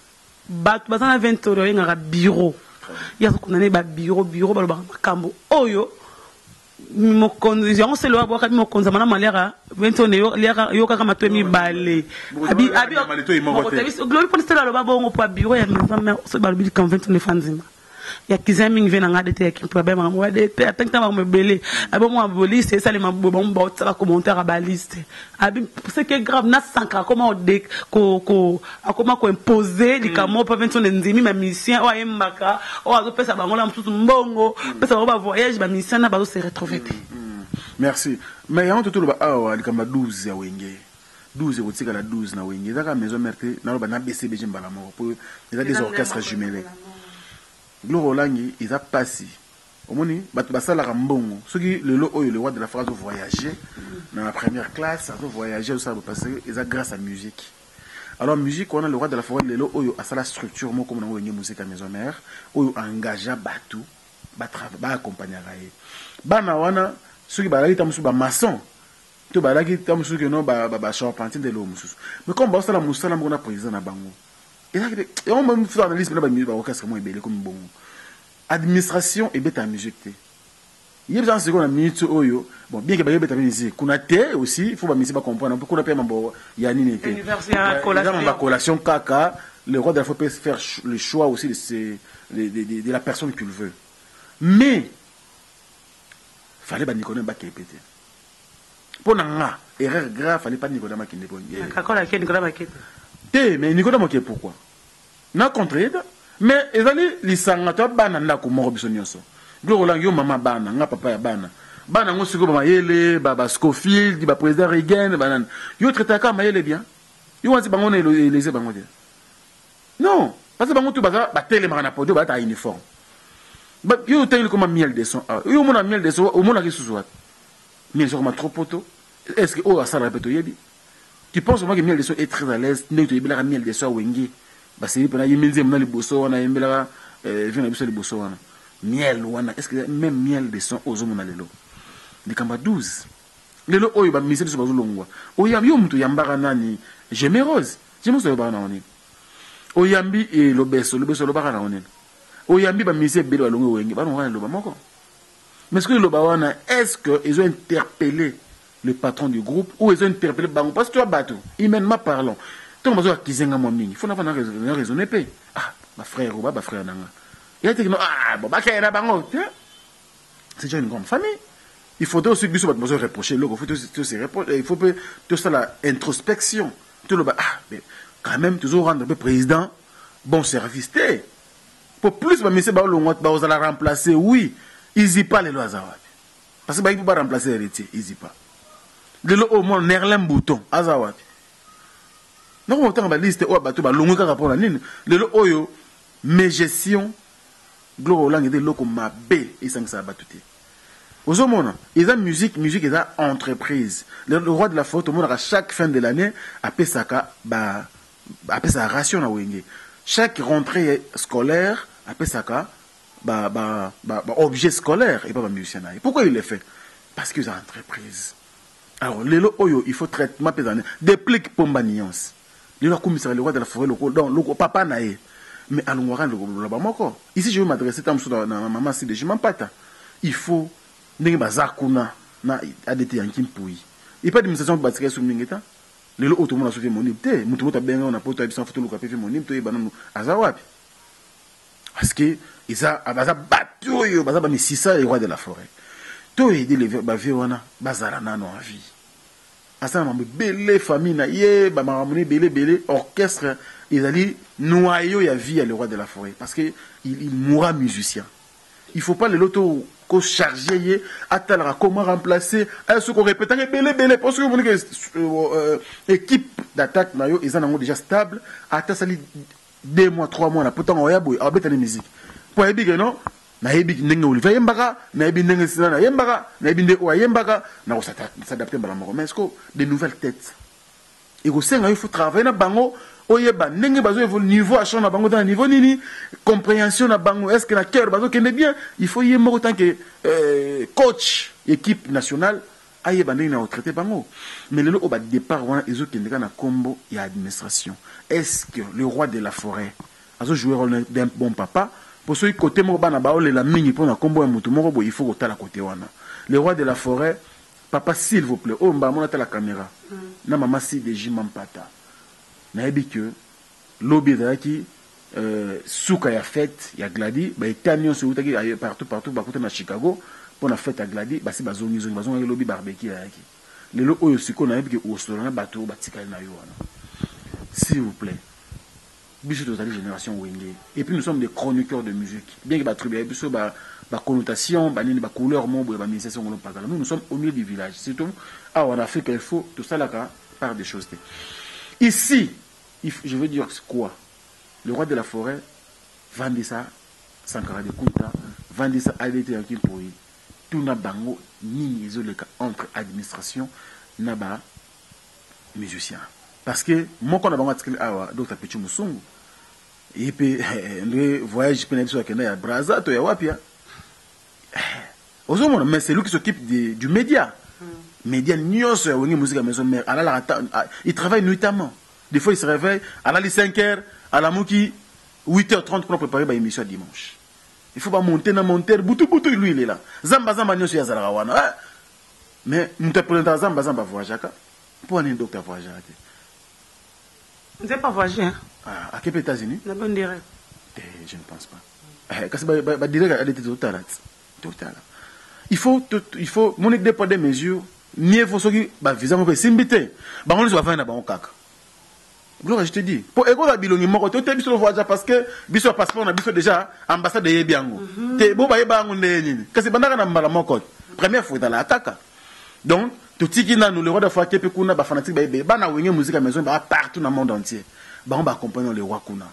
ba bazana 20 ans yo ngara bureau il y a qu'on a ba bureau ba makambo oyo mo condition c'est le wa ka mo konza mana malera 20 ans yo ka ma to mi balé abi glory pour cela le ba bongo pour bureau ya maison so ba bi kan 20 ans fanzima ya kizami ngve na ngade te ki problème mo de te atenta ba mo belé abi mo aboli c'est ça les ma bon ba ça commentaire à ba liste abi c'est que grave na sanka comment de ko comment ko imposer di kamo pa 20 ans nzimi ma musicien o ayembaka o azo pesa bango la msusu mbongo pesa ba voyage ba musicien na ba se retrouver. Merci mais on tout le ba awa di kamba 12 ya wenge 12 botika la 12 na wenge zaka maison merte na ba na BCB jimbala mo pour les des orchestres jumelés. Gloro Langi, ils ont passé. Au moins, basala rambongo. Ceux qui le roi de la France ont voyagé dans la première classe, ils ont voyagé parce qu'ils ont grâce à la musique. Alors musique, on a le roi de la forêt, le oyo a la structure, moi comme on a une musique à maison mère, oyo engagea batou, accompagner la haie. Bana wana, ceux qui balaki tamusu ba maçon, tout balaki tamusu que non ba charpentier de l'eau musu. Mais comme bossa la musala mona président na bango. Et on me fait analyse mais ba orchestre moi belé comme bon. Administration et bête à musique. Il y a besoin de seconde minute oyo. Bon bien que ba bête à musique, kuna té aussi, il faut ba musique ba comprendre. Pourquoi on a pas mambo ya nini té. Université collation kaka, le roi de la faut faire le choix aussi de la personne qu'il veut. Mais fallait ba Nicolas ba répéter. Pour nga erreur grave, fallait pas Nicolas ma qui ne bon. Kakola ke Nicolas ma mais Nicolas Moké pourquoi? Na contre mais ezali lisanga to bana ndako moko biso nyonso. Gloro lang yo mama bana nga papa ya bana. Bana ngo siko ba mayele ba Scofield ba président Reagan banane. Yo traité ka mayele bien. Yo wanti bango na les bango dia. Non, parce que bango tout ba télé marana podio ba ta uniforme. Ba yo télé comme miel de son. Yo mona miel de son au mona ki sous-soit. Miel sur ma trop poto. Est-ce que oh ça répète yebi? Tu penses vraiment que miel de soie est très à l'aise, tu es bien miel de soie wengi. Parce que pendant 1000 ans, les bosso, on a aimé la vient les bosso. Miel, est-ce que même miel de soie aux hommes, on a les lots. Des camba 12. Les lots, oh, il va miser sur le longue. Oh, yam tu yambara nani, gémérose. J'aime ça, le baranaoni. Oh, yambi et le besso, le baranaoni. Oh, yambi va miser bélo à longue wengi. Bah, on va le bamoko. Mais est-ce que le bawana, est-ce qu'ils ont interpellé le patron du groupe, ou ils ont interpellé Bango, parce que tu as battu, humainement parlant. Tu as besoin de il faut pas raisonner. Ah, ma frère ou ma frère Nanga. Il a dit que ah, bon, Bango. C'est déjà une grande famille. Il faut aussi que tu sois besoin de reprocher l'autre. Il faut tout ça la introspection. Tu le ah, mais quand même, toujours rendre le président bon service. Pour plus, mais c'est vous allez remplacer, oui, ils y pas les lois. Parce que il ne peut pas remplacer l'héritier, ils y pas. De l'eau au moins nerlem bouton azawat non on t'a liste ou bateau ba longo ka rapport la ligne de l'eau oyo mes gestion gloro langue de loko mabe et sang ça batuté Aux hommes, ils ont musique, ils ont entreprise. Le roi de la forêt, tout le monde, à chaque fin de l'année, appelle ça ration à Wenge. Chaque rentrée scolaire, appelle ça objet scolaire et pas musicien. Pourquoi il le fait? Parce qu'ils ont entreprise. Alors, il faut traitement pesant. Déplique pour nuance. Le roi de la forêt, le papa naïe. Mais allons voir le ici, je vais m'adresser à maman si je m'en pata. Il faut n'engue bazakuna na adete yankim pouyi. Et pas d'administration qui bâtirait sur l'ingéta. Le lot tout le monde a sauvé mon ibté. Moutou mouta bien on a pas d'habitude photo le fait mon ibté et bananu azawapi. Parce que ils a baza bateau yo baza ba misisa les rois de la forêt. To aider les bavé wana bazala nano en vie. Asa mambe belé famille na ye ba maramoni belé orchestre ils allaient noyau ya vie à le roi de la forêt parce que il mourra musicien. Il faut pas le loto chargé attendre comment remplacer ce qu'on répète belé parce que mon équipe d'attaque ils sont déjà stable attends ça 2 mois 3 mois là pourtant on y a boy avec la musique pour y bien non na yebi ndenge oliva yembaka na yebi ndenge sina na yembaka na yebi ndenge o yembaka na ko s'adapter à la mais est-ce que de nouvelles têtes et au sein il faut travailler na bango oyeba ndenge bazo évoluer niveau à changer na bango dans niveau nini compréhension na bango est-ce que la cœur bazo kende bien il faut yemba autant que coach équipe nationale ayeba ndenge na traiter bango mais le au départ wana ezo kende na combo ya administration est-ce que le roi de la forêt azo jouer rôle d'un bon papa pour ceux côté mo bana ba olela mingi pour na combo ya mutu moko bo il faut kotala côté wana le roi de la forêt papa s'il vous plaît oh mba mona ta la caméra na mama si de Jimampata na yebi que lobby qui souka ya fête ya Gladi ba etanio sur utaki partout ba côté na Chicago pour la fête à Gladi ba si bazongi lobby barbecue ya ki lelo oyo siko na yebi que osolo na bato ba tikali na yo wana s'il vous plaît biso de la génération Wenge et puis nous sommes des chroniqueurs de musique bien que ba tribu biso ba connotation ba nini ba couleur mon ba musicien on pas nous sommes au milieu du village c'est tout en Afrique il faut tout ça là par des choses ici je veux dire quoi le roi de la forêt vendit ça Sankara de Kunta vendit ça ADT en Kimpoui tout na bango ni isolé entre administration na ba musicien parce que mon qu'on a bango atikeli awa Dr Pichu Musungu et puis le voyage peine sur Kenya ya Brazza to ya wapia Ozomona mais c'est lui qui s'occupe du média média nyos ya wenge musique à maison mère il travaille nuitamment des fois il se réveille à la 5h à la mouki 8h30 pour préparer ba émission dimanche il faut pas monter na monter boutou lui il est là zamba nyos ya zala wana mais nous te présenter zamba voyagaka pour un docteur voyager. Vous n'avez pas voyagé, hein? À quel États-Unis? La bonne direct. Je ne pense pas. Parce que direct, elle était totale. Il faut, mon idée pour des mesures, mieux faut que visa mon simbité. On va faire un bon caca. Je te dis, pour égo la bilongi moko, tu es biso voyage parce que biso passeport na biso déjà ambassade de Yebiango. Te bo ba yebango neni. Kasi bandaka na mbala moko. Première fois dans la attaque. Donc tout qui na nous le roi de fois kepe kuna ba fanatique ba na wenge musique à maison ba partout dans le monde entier. Ba on ba accompagner le roi kuna.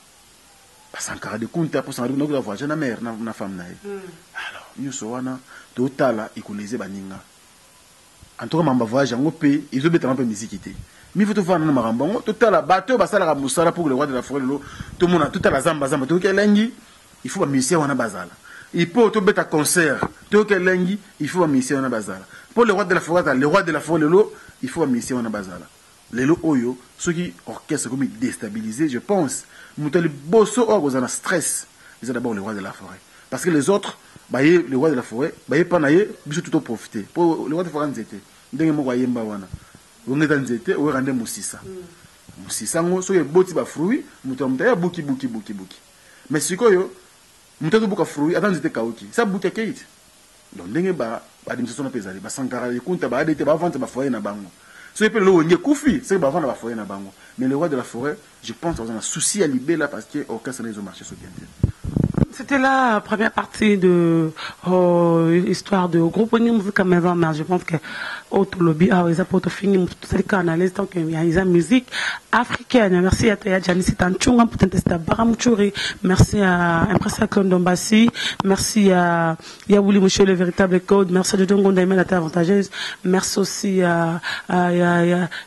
Ba Sankara de Kunta pour s'en rendre voyage na mère na femme na. Alors nous so wana totala ikoleze baninga. En tout cas mamba voyage ngo pe izo beta mpa musique té. Mi faut to voir na marambo totala bateau ba sala musala pour le roi de la forêt lo tout le monde totala zamba to kelengi il faut ba musicien wana bazala. Il faut to beta concert to kelengi il faut ba musicien wana bazala. Pour le roi de la forêt, il faut un mission en bazala. Les lots oyo, ceux qui orchestrent comme déstabilisés, je pense, les bosso ont un stress. Ils ont d'abord le roi de la forêt. Parce que les autres, le roi de la forêt, pas naïe, ils tout profiter. Pour le roi de la forêt, c'était. Dès que moi, je on est dans l'été, on est moussissa. Moussissa, ceux qui boti ba fruits, moutamta bouki. Mais ce que yo, moutamta bouka fruits, attends, c'était kaoki. Ça bouki kate. Donc ndenge ba administration na pezali ba Sankara de Kunta ba adete ba vente ba foyer na bango so epele lo nge kufi c'est ba vente ba foyer na bango mais le roi de la forêt je pense qu'on a un souci à libérer là parce que au cas ça les ont marché sur bien C'était la première partie de l'histoire de groupe musique maison, mais je pense que Autolobby a les apports fini tout ça canaliser tant qu'il y a une musique africaine. Merci à Taya Janice Tanchunga pour tester Baramuchuri. Merci à Impressa Kondombasi. Merci à Yaouli Monsieur le véritable code. Merci à Dongo Ndaimé la terre avantageuse. Merci aussi à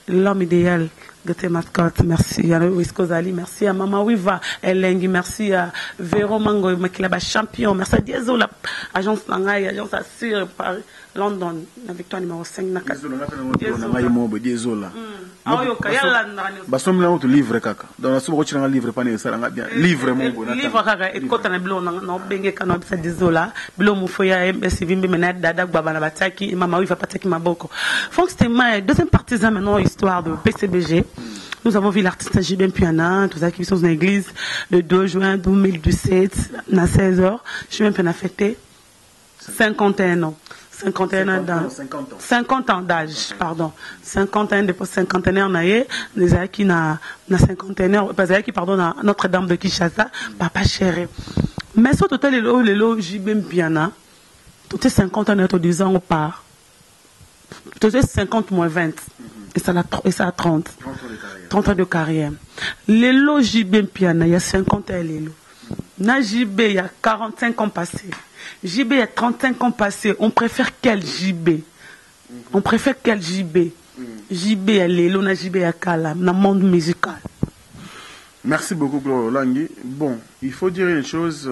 l'homme idéal. Gate Mascotte, merci à Wisco Zali, merci à Mama Wiva, Elengi, merci à Véro Mango, Makilaba Champion, merci à Diesola, agence Langai, agence Assir, Paris, London, la victoire numéro 5. Diesola. Ah, ok, Bassom là, tu livres, kaka. Dans la soupe, tu n'as livre pas nécessaire, bien. Livre, mon bon. Livre, kaka, et quand on a bleu, non, bengue, quand on a Diesola, bleu, Moufoya, MSC, Vimbi, Menad, Dada, Babana Bataki, Mama Wiva, Pataki, Maboko. Fonk, c'était ma deuxième partisan maintenant, histoire de PCBG. Nous avons vu l'artiste Jibin Piana, tout ça qui sont dans l'église le 2 juin 2017, à 16h. Jibin Piana fêté 51 ans. 50 ans d'âge, pardon. 51 depuis 51 ans, les acquis na 51 ans, pas acquis, pardon, na Notre-Dame de Kinshasa, papa chéri. Mais sur total, les lots Jibin Piana, tout est 50 ans, tout 10 ans, on part. Tout est 50 moins 20. Et ça a 30 ans de carrière. Les lots JB Piana, il y a 50 ans, les lots. Na JB, il y a 45 ans passés. JB, il y a 35 ans passés. On préfère quel JB? On préfère quel JB? JB, les lots, na JB, à Kala, dans le monde musical. Merci beaucoup, Glo Langui. Bon, il faut dire une chose.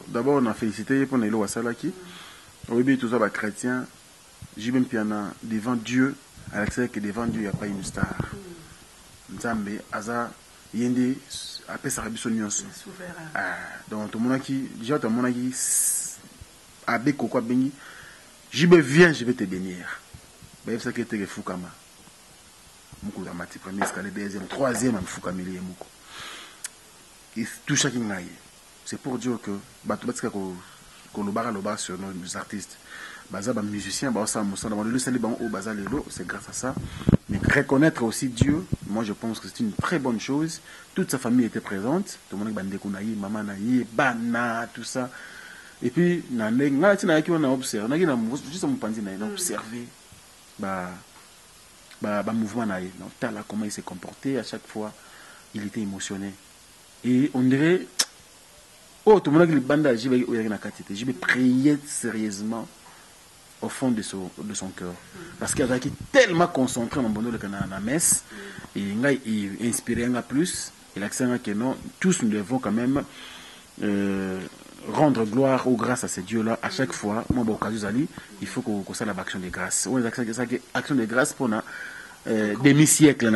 D'abord, on a félicité pour les lots à Salaki. Au début, tout ça, va chrétien. JB Piana, devant Dieu. Alex que devant Dieu, il n'y a pas une star. Nzambe, Aza, Yende, après ça, Rabison Nyonso. Donc, tout le monde qui, déjà, tout le monde qui, Abe Koko Bengi, JB viens, je vais te bénir. C'est ça qui était Fukama. Moukou Damati, premier escalier, deuxième, troisième, Fukama, il y a Moukou. Et tout chacun n'a. C'est pour dire que, Batubatika, qu'on le sur nos artistes. Baza ba musicien ba ça c'est grâce à ça, mais reconnaître aussi Dieu, moi je pense que c'est une très bonne chose. Toute sa famille était présente, tout le monde bande kunayi maman nayi bana tout ça, et puis na tina ki on a observé na juste mon pandi na observer ba mouvement nayi donc tala comment il s'est comporté à chaque fois, il était émotionné et on dirait oh tout le monde qui banda jibe oyaki na katite jibe prier sérieusement au fond de son cœur. Parce qu'il a été tellement concentré dans la messe, et il inspiré plus, et l'accent que non, tous nous devons quand même rendre gloire ou grâce à ces dieux-là à chaque fois. Moi, il faut qu'on fasse l'action de grâce. Action de grâce pour demi-siècle.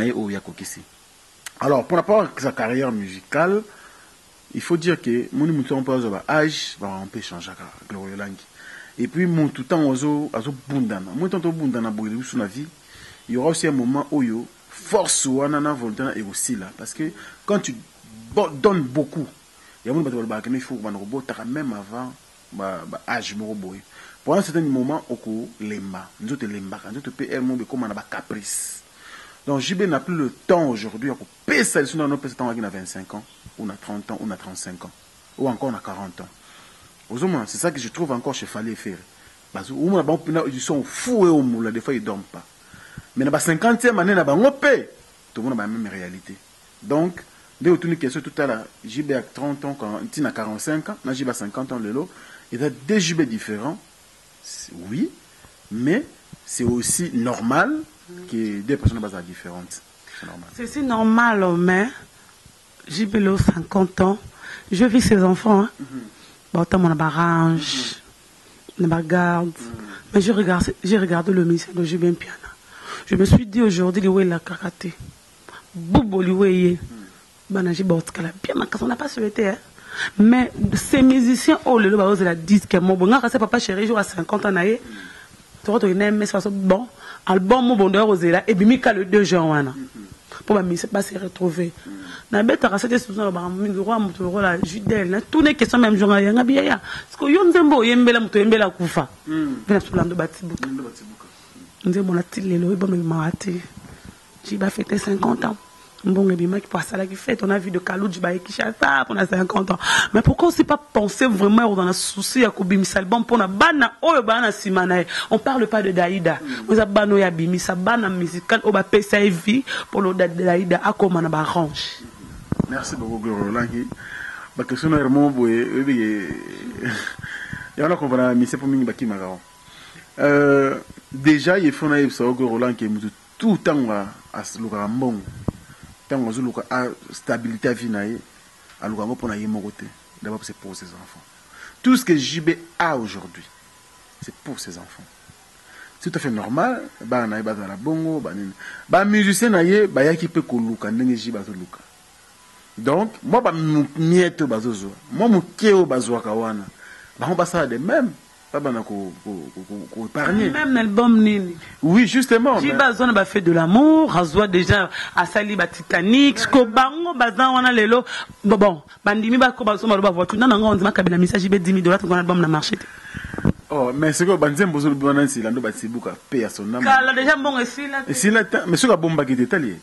Alors, pour rapport à sa carrière musicale, il faut dire que mon âge, on peut changer Glorieux Langue. Et puis, mon tout temps, bundana. Mon temps, bundana, la vie, il y aura aussi un moment où il force ou anana volonté et aussi là. Parce que quand tu donnes beaucoup, il y a un moment où il faut que robot, même avant, âge, pour un certain moment, où lemba, nous autres lemba, nous autres PR, comme on a caprice. Donc, JB n'a plus le temps aujourd'hui pour payer ça, sinon, on a 25 ans, on a 30 ans, on a 35 ans, ou encore on a 40 ans. C'est ça que je trouve encore chez Fallait faire. Parce que ils sont fous et au moule, des fois ils ne dorment pas. Mais dans la 50e année, tout le monde a la même réalité. Donc, dès que tu as une question tout à l'heure, JB a 30 ans, quand tu as 45 ans, JB a 50 ans, il y a des JB différents, oui, mais c'est aussi normal que des personnes soient différentes. C'est normal. C'est normal, mais JB a 50 ans, je vis ses enfants. On a barrage, on a garde. Mais j'ai regardé le ministère de Jibin Piana. Je me suis dit aujourd'hui, il a karaté. Bobo, il on n'a pas souhaité. Mais ces musiciens, oh, le loba, ils disent que mon bon, c'est papa chéri, je à 50 ans. Tu vois, tu as bon, album, mon bon, là, et bimika le 2 juin. Pour ma mise, pas se retrouver. Na bête à cette sous le roi la Judel, tous les questions même jour ya ngabia. Parce que yon zembo yembela muto yembela kufa. Vena sulando batibuka. Nze bona tilelo ibo me maati. Jiba fêté 50 ans. Bon, et bien, qui passe à la fête, on a vu de Kalouj, Kinshasa, on a 50 ans. Mais pourquoi on ne s'est pas pensé vraiment dans un souci à Koubim Salbon pour la bana, oh, bana simanae. On parle pas de Daïda. Vous avez bano ya bimi, sa bana musical, oh, bah, pesa vie pour le Daïda, à comment on a range. Merci beaucoup, Gloria. La question est vraiment bouée. Il y a un qu'on va la pour Mingi Baki Marao. Déjà, il faut que Roland qui est tout le temps à ce lugar bon. Tant que vous avez stabilité à vie, à lugar pour naïe côté. D'abord, c'est pour ses enfants. Tout ce que JB a aujourd'hui, c'est pour ses enfants. C'est tout à fait normal. Bah, naïe bah dans la bongo, bah musicien naïe, bah y'a qui peut koluka, n'engue JB à luka. Donc, moi, bah mieto bazozo, moi mon keo bazoa kawana, bah on passe de même. Même l'album Nini. Oui, justement. Bazon a fait de l'amour, Razoua déjà à Sali Titanic, Skobango, Bazan, on a les lots. Bon, Bandimi Bako Bazon, on va voir tout le monde, on dit que le message est 10 $, ton album n'a marché. Oh, mais c'est que Banzem Bozo Bonansi, l'ando Batsibuka, paye à son âme. Car là, déjà, bon, et si là. Et si là, mais ce que Bomba qui est détaillé.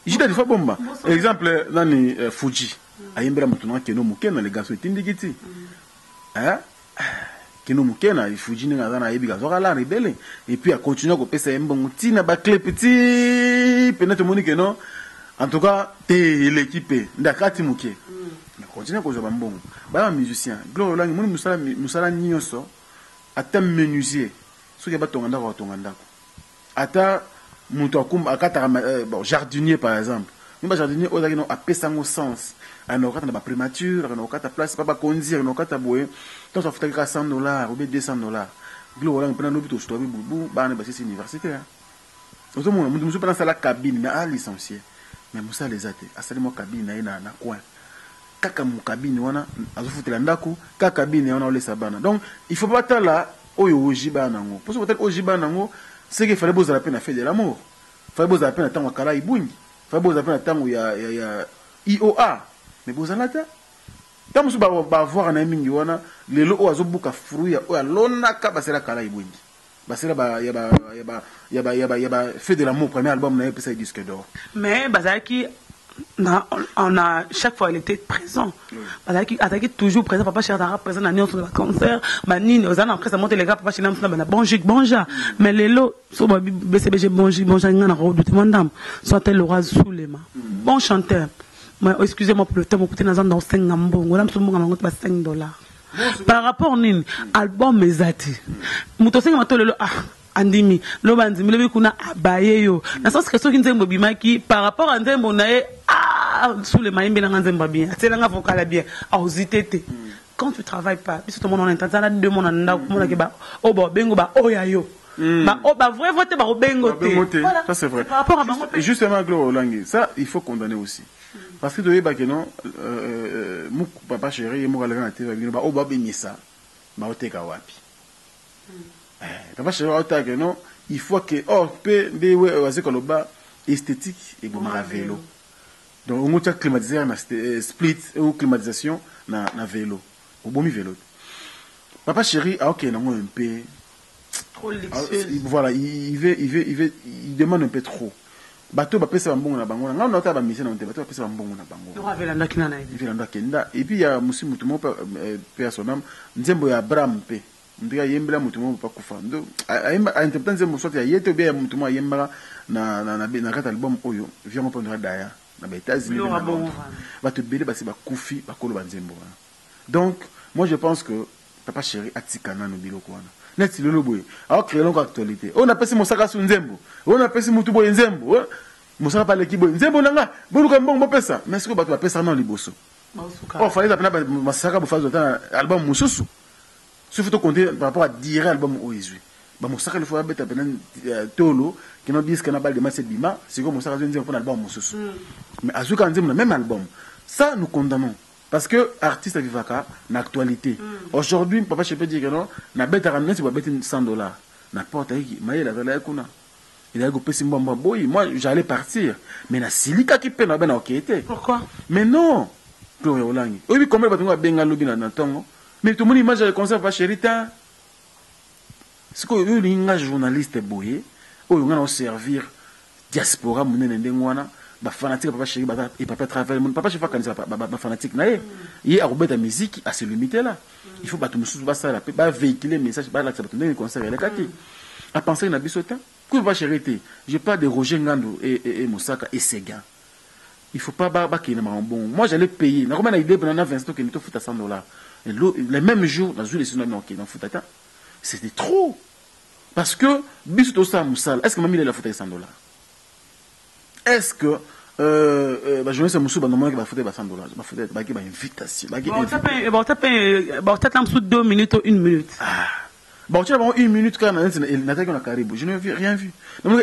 J'ai dit des fois Bomba. Exemple, dans les Fuji, à Yembra Moutouna, qui est nos mouken, les gars, c'est Tindigiti. Hein? Kino mukena ifuji ni ngazana yebiga zokala rebelle et puis à continuer à pesa mbongo tina ba clé petit penetre monique non en tout cas t'es l'équipe ndakati muke na continuer ko zoba mbongo ba musicien Gloria Langi moni musala nyonso ata menuisier soki ba tonga ndako ata muto akumba akata bon jardinier par exemple ni jardinier ozaki no apesa ngo sens ana okata na ba prémature ana okata place pas ba konzir ana okata boye tant ça fait $100 ou bien $200 Gloria Langi pena no bito story bubu ba na ba c'est universitaire ozo mo muso pena sala cabine na a licencié mais musa les ate asali mo cabine na na coin kaka mu cabine wana azofutela ndako kaka cabine wana olesa bana donc il faut pas ta là oyo ojiba nango parce que peut-être ojiba nango c'est que fallait boza la peine à faire de l'amour fallait boza la peine à tango kala ibungi fallait boza la peine à tango ya IOA mais boza la ta tant muso ba voir na mingi wana lelo o azobuka fruit o alona ka basela kala ibungi basela ba ya ba fait de l'amour premier album na pesa disque d'or mais bazaki on a chaque fois il était présent bazaki attaqué toujours présent papa cher présent na nion sur le concert manini ozana après ça monte les gars papa chez na na bonja mais lelo so ba BCBG bonja ngana ko douter madame soit elle aura soulema bon chanteur mais excusez-moi pour le temps écouter dans 5 ngambongo là msumbu ngambo ba $5 par rapport nin album mezati mutosenga matolelo andimi lo banzimi le bikuna abaye yo na sens que soki nzembo bimaki par rapport à nzembo nae sous les maïmbe na nzembo bien c'est nga vocal bien ausitete quand tu travailles pas biso tout le monde en entend ça deux monde nda ko mona ke ba o ba bengo ba oya yo ba o ba vrai voter ba bengo te voilà ça c'est vrai par rapport à bango justement Gloria Langi ça il faut condamner aussi parce que de ba que non mu papa chéri mu kala na te ba o ba benisa ba oteka wapi papa chéri otaka non il faut que peut de ouais koloba esthétique et bon vélo donc on a climatisé na split ou climatisation na vélo au bon vélo papa chéri a ok non un peu trop luxueux voilà il demande un peu trop bateau ba pesa mbongo na bango nga nota ba mission na bateau ba pesa mbongo na bango no avela ndakina na ivi vela ndakenda et puis ya musi mutu mo personnel nzembo ya Abraham pe ndika yembela mutu mo pa kufa ndo a interpréter nzembo soit ya yete bien mutu mo yembala na kata album oyo vient prendre daya na ba États-Unis ba te bele ba se ba kufi ba kolo ba nzembo donc moi je pense que papa chéri atikana no biloko wana net lelo boye a créer longue actualité on a passé mosaka su nzembo on a passé mutu boye nzembo mosaka pa l'équipe boye nzembo nanga boluka mbongo pesa mais ce que bato ba pesa na liboso oh fallait apena masaka bo fazo ta album mususu sauf to compter par rapport à dire album oizui ba mosaka le faut beta pena tolo qui no disque na bal de match bima c'est comme mosaka nzembo pour album mususu mais azuka nzembo na même album ça nous condamnons parce que artiste vivaka na actualité aujourd'hui papa je peux dire que non na beta ramena si ba beta $100 n'importe qui maïla la kuna il a coupé si mbamba boy moi j'allais partir mais na silika qui peut na ben okete pourquoi mais non Gloria Langi oui combien bato ba benga lobi na tongo mais tout le monde image le concert pas chérita c'est que une journaliste boye oyo ngana servir diaspora munene ndengwana fanatique papa chéri et papa travaille mon papa chef kanisa fanatique na ye a robeta musique à se limiter là il faut bato mususu ba sala ba véhiculer message ba la bato ndenge concert les kati à penser na bisota que papa chéri était je parle de Roger Ngando et Moussaka et Sega il faut pas ba qui bon moi j'allais payer na comment na idée pendant 20 ans que nous te fout à $100 et les mêmes jours dans les tsunami OK dans fout c'était trop parce que bisota ça Moussala est-ce que mamie il a foutu $100 est-ce que je ne sais pas si vous avez fait $100, vous avez fait une invitation. Vous avez fait 2 minutes ou 1 minute. Bon, tu as 1 minute quand même, je n'ai rien vu.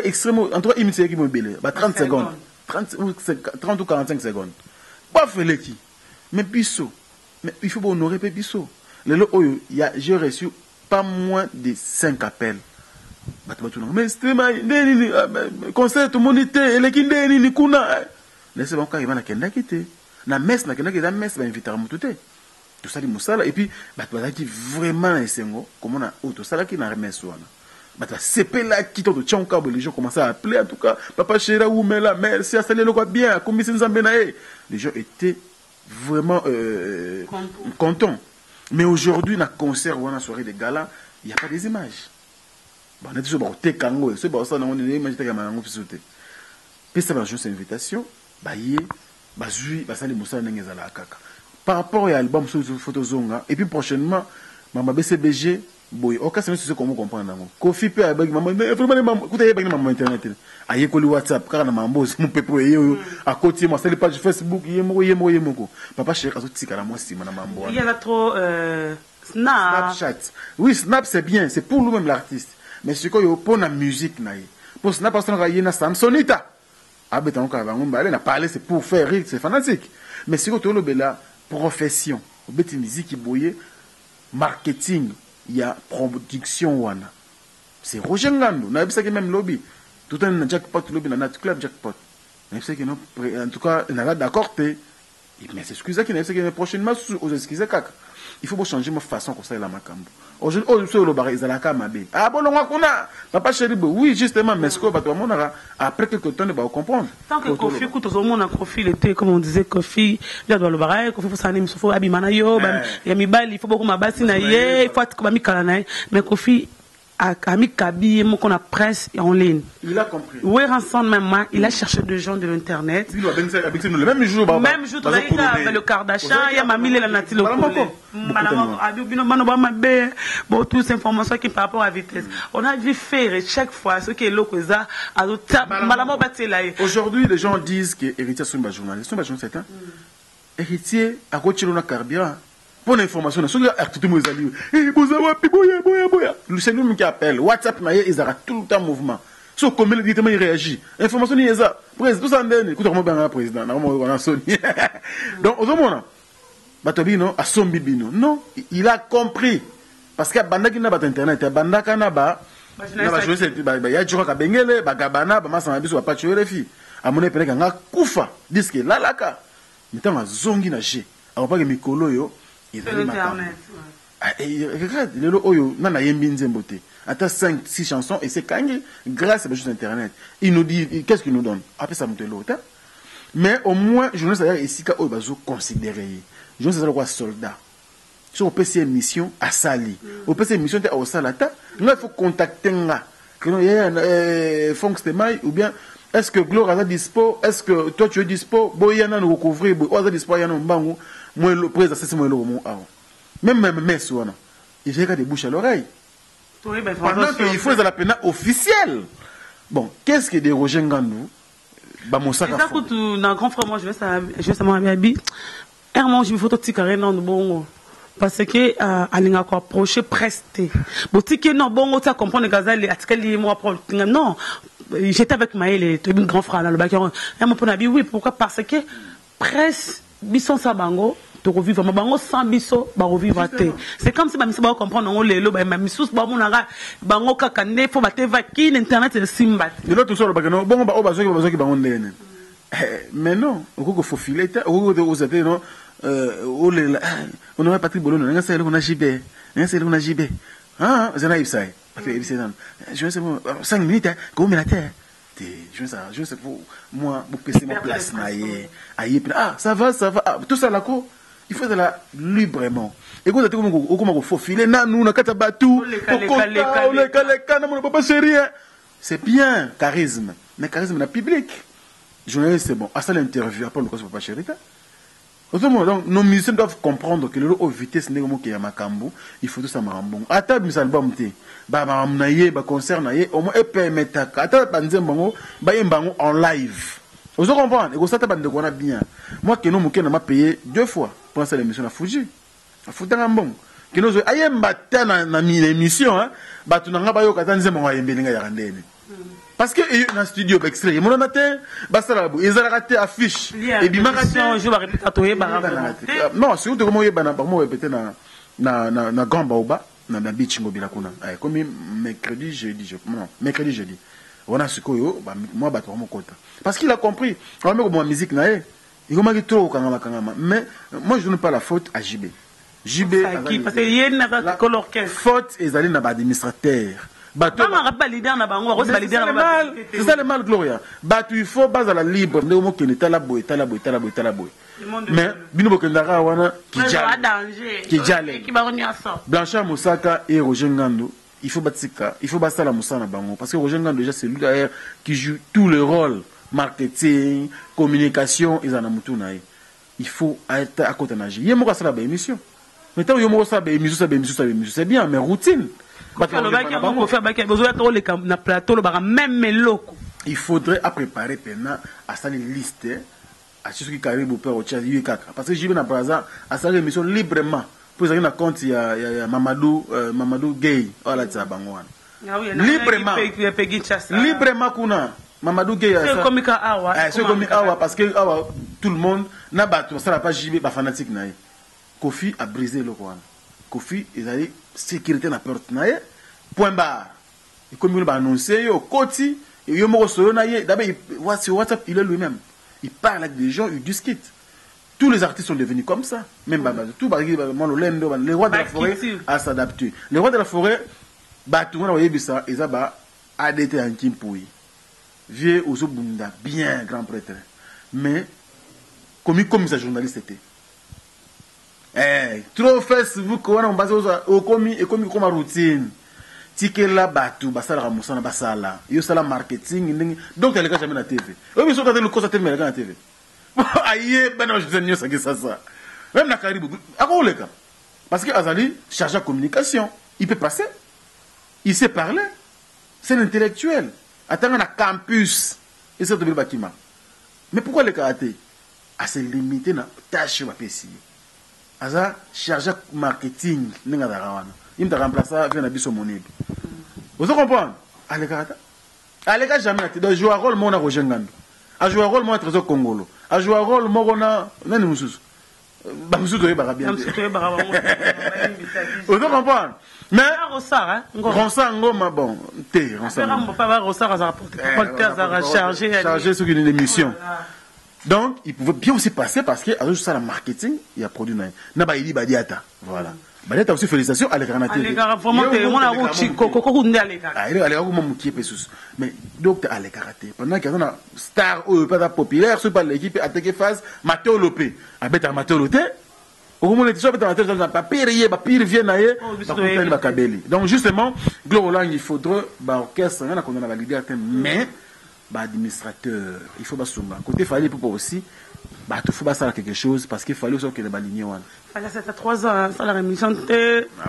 Extrêmement, en tout cas, 1 minute, c'est qui m'a 30 secondes. 30 ou 45 secondes. Pas fait les qui. Mais Bissot, mais il faut honorer Bissot. J'ai reçu pas moins de 5 appels. Mais c'était concert tout le monde était et les kuna laissez bon quand il va na kenda kité na messe na kenda kité messe va inviter à mututé tout ça di musala et puis qui vraiment esengo comme on a auto sala qui na remesse wana c'est là qui tout tchonka les gens commençaient à appeler en tout cas papa chéra ou mela merci à saluer le quoi bien comme si nzambe na les gens étaient vraiment contents mais aujourd'hui na concert ou na soirée de gala il y a pas des images. On a dit que c'est kango, c'est pour ça qu'on a dit que c'est un peu puis ça va jouer cette invitation, par rapport à l'album sur Photozonga, et puis prochainement, ma BCBG, boy, au cas où c'est comment comprendre. Kofi peut avec maman, vraiment, écoutez, avec maman internet. Aïe, que le WhatsApp, car na mambo, mon peuple, à côté, moi, c'est les pages Facebook, yemo. Papa chéri, c'est à moi, si, madame mambo. Il y a trop, Snapchat. Oui, Snap, c'est bien, c'est pour nous-mêmes l'artiste. Mais ce qu'on pour la musique, pour Snap, parce qu'on a une Samsonita. Ah, ben, on a parlé, c'est pour faire rire, c'est fanatique. Mais ce qu'on a la profession, une musique qui bouille, marketing, il y a production. C'est Roger Ngando. On a vu ça même lobby. Tout un jackpot lobby, dans notre club jackpot. On a vu ça qui en tout cas, on a d'accord, mais c'est ce qui est prochainement aux excuses. Il faut changer ma façon comme ça la macambo. Aujourd'hui, sur le baril, ils ont mabé. Ah bon, on a papa chéri, oui justement, mais ce que après quelques temps, on va comprendre. Tant que Kofi, écoute, au monde, Kofi, l'été, comme on disait, Kofi, il doit le baril, Kofi, faut s'animer, il faut abimana yo, il y a mi bal, il faut beaucoup m'abassi na yé, il faut être comme mi kalanaï, mais Kofi a mis Kabi, mon qu'on a presse en ligne. Il a compris. Oui, ensemble même, il a cherché des gens de l'internet. Il doit le même jour, même jour, il a le Kardashian, il y a Mamie la Nathalie Madame bon, toutes ces informations qui par rapport à vitesse. On a vu faire chaque fois ce qui est là, aujourd'hui, les gens disent que héritier sont des journalistes. Sont des journalistes, héritier, à côté de la carburant. Pour l'information, c'est nous qui appelle. WhatsApp, ils ont tout le temps mouvement. So, comme il dit, il réagit. L'information, il y a ça. Président, tout ça, écoute, on va président. Donc, au moment, Batobino, à son bibino. Non, il a compris. Parce que Banda qui n'a pas internet, Banda qui n'a pas. Il y a du rock à Bengele, Bagabana, Bama Biso, pas tuer les filles. À mon époque, il y a Koufa, disque, là, là, là. Maintenant, il y a Zongi Naché. Alors, pas que Mikolo, yo. Sur l'internet. Regarde, le oyo, nana yembinze mbote. Attends 5-6 chansons et c'est gagné grâce à la chose internet. Il nous dit, qu'est-ce qu'il nous donne? Après ça, monte l'autre. Mais au moins, je ne sais pas ici qu'au bazo considéré. Je ne sais pas quoi soldat. Sur le PC mission à Sali. Au PC mission t'es au Salata. Là, il faut contacter là. Que il y a Fonks Temaï ou bien. Est-ce que Gloire a dispo? Est-ce que toi tu es dispo? Boyana nous recouvrir. Boyana dispo yana mbangu. Moi le président c'est moi le moment. Même messe ouana. Il fait des bouches à l'oreille. Pendant qu'il faut la peine officielle. Bon, qu'est-ce que des Roger Ngandou? Bah mon sac. Ça coûte dans grand frère moi je vais ça m'habiller. Moi je me photo petit carré non bon. Parce que alinga ko approcher presté. Boutique non bon tu comprendre gazal article moi non. J'étais avec Maël, un grand frère, le bac. Et mon père oui, pourquoi? Parce que presse, bisson sa bango, tu revives, ma bango sans bisso, bah revivre. C'est comme si ma mission va comprendre, on les lots, ma mission, bah mon ara, bango kakane, faut battre vaquine, internet, c'est simbat. Et là, tout ça, le bac, non, bon, bah, on va besoin qui bango n'en mais non, au faut filer, au non, on n'a pas Patrick Bolon, on a celle qu'on a gibé, on a celle qu'on a gibé. Ah, c'est naïf ça. Je sais pas, 5 minutes, comment la terre? Je sais pour moi, pour passer ma place. Ah, ça va. Ah, tout ça là, il faut là librement. Et quand on faut filer, nous, on a c'est bien, charisme. Mais charisme, la public. Journaliste, c'est bon. À ça, l'interview, après, le cas, c'est pas chéri. Autrement, donc, nos musiciens doivent comprendre que le vitesse n'est pas qu'il y a Makambo, il faut tout ça marambon. Ata mis album te, ba maramnaye, ba concert naye, au moins épée metaka. Ata banzem bango, ba yembango en live. Vous comprenez? Et vous savez bande qu'on a bien. Moi que nous mouké n'a payé 2 fois pour cette émission à Fuji. À Futangambon. Que nous ayem bata na mi émission hein, ba tunanga ba yo katanze mo wa yembelinga ya randene. Parce que dans le studio extrait, mon amateur, ils ont raté affiche. Et bien non, c'est où comment répéter na grand baoba, na beach mobile kuna. Comme mercredi, jeudi, non, mercredi, jeudi. On a ce koyo, moi battre mon compte. Parce qu'il a compris. On met comme musique na il comment il trop kangama. Mais moi je donne pas la faute à JB. JB parce que y a l'orchestre. Faute ils allaient na administrateur. C'est ça le mal, Gloria. Il faut baser la libre. Mais, Blanchard Moussaka et Roger Ngando, il faut battre la Moussana Bango. Parce que Roger Ngando, déjà, c'est lui derrière qui joue tous les rôles. Marketing, communication, ils en ont tout. Il faut être à côté de la il y a une émission. Mais tant qu'il y a une émission, c'est bien, mais routine. Il faudrait préparer à ça les listes à ceux qui carrent au père au Tchad parce que j'ai vu dans Braza à ça l'émission librement pour ça compte il y a Mamadou Gay voilà ça bangwan librement kuna Mamadou Gay c'est comme awa parce que tout le monde n'a pas ça la pas JB fanatique na Kofi a brisé le roi Kofi ils allaient sécurité na porte na point barre et comme il va annoncer au côté et il me reçoit d'abord sur WhatsApp il est lui-même il parle avec des gens il discute tous les artistes sont devenus comme ça même tout les rois de la forêt à s'adapter les rois de la forêt tout le monde a ça ils ont adété en Kimpoui vieux aux Bunda bien grand prêtre mais comme ça journaliste était trop Facebook on a basé au commis et comme routine ticket là batu basala ramusana basala yo sala marketing donc elle est jamais na TV oui mais so quand le cause TV elle est na TV aïe ben non je dis ça même na Caribou ako le cas parce que Azali chargé de communication il peut passer il sait parler c'est l'intellectuel attends na campus et c'est de bâtiment mais pourquoi le karaté à se limiter na tâche ma PC Aza chargé de marketing ninga darawana il me remplacer vient na biso monibe vous comprenez Aleka jamais donc jouer un rôle mon na Roger Ngando a jouer un rôle mon trésor congolo a jouer un rôle mon na nani mususu ba mususu to ba bien vous comprenez mais Ronsard ngoma bon té Ronsard pas Ronsard à chargé sur une émission. Donc, il pouvait bien aussi passer parce que, avec ça, le marketing, il y a produit. N'a pas dit Badiata. Voilà. Badiata aussi, félicitations à l'écran. Mais, donc, à l'écran. Pendant qu'il y a une star ou pas populaire, soit par l'équipe attaquée phase, Matteo Lopé. Avec Matteo Lopé, au moment où tu as pas pire, pas pire, vient d'ailleurs, donc, justement, Gloria, il faudrait, orchestre, on a la liberté, mais, administrateur, il faut pas souvent. Côté fallait pour aussi, il faut pas faire quelque chose parce qu'il fallait aussi que les balignes. C'était 3 ans, ça la rémission.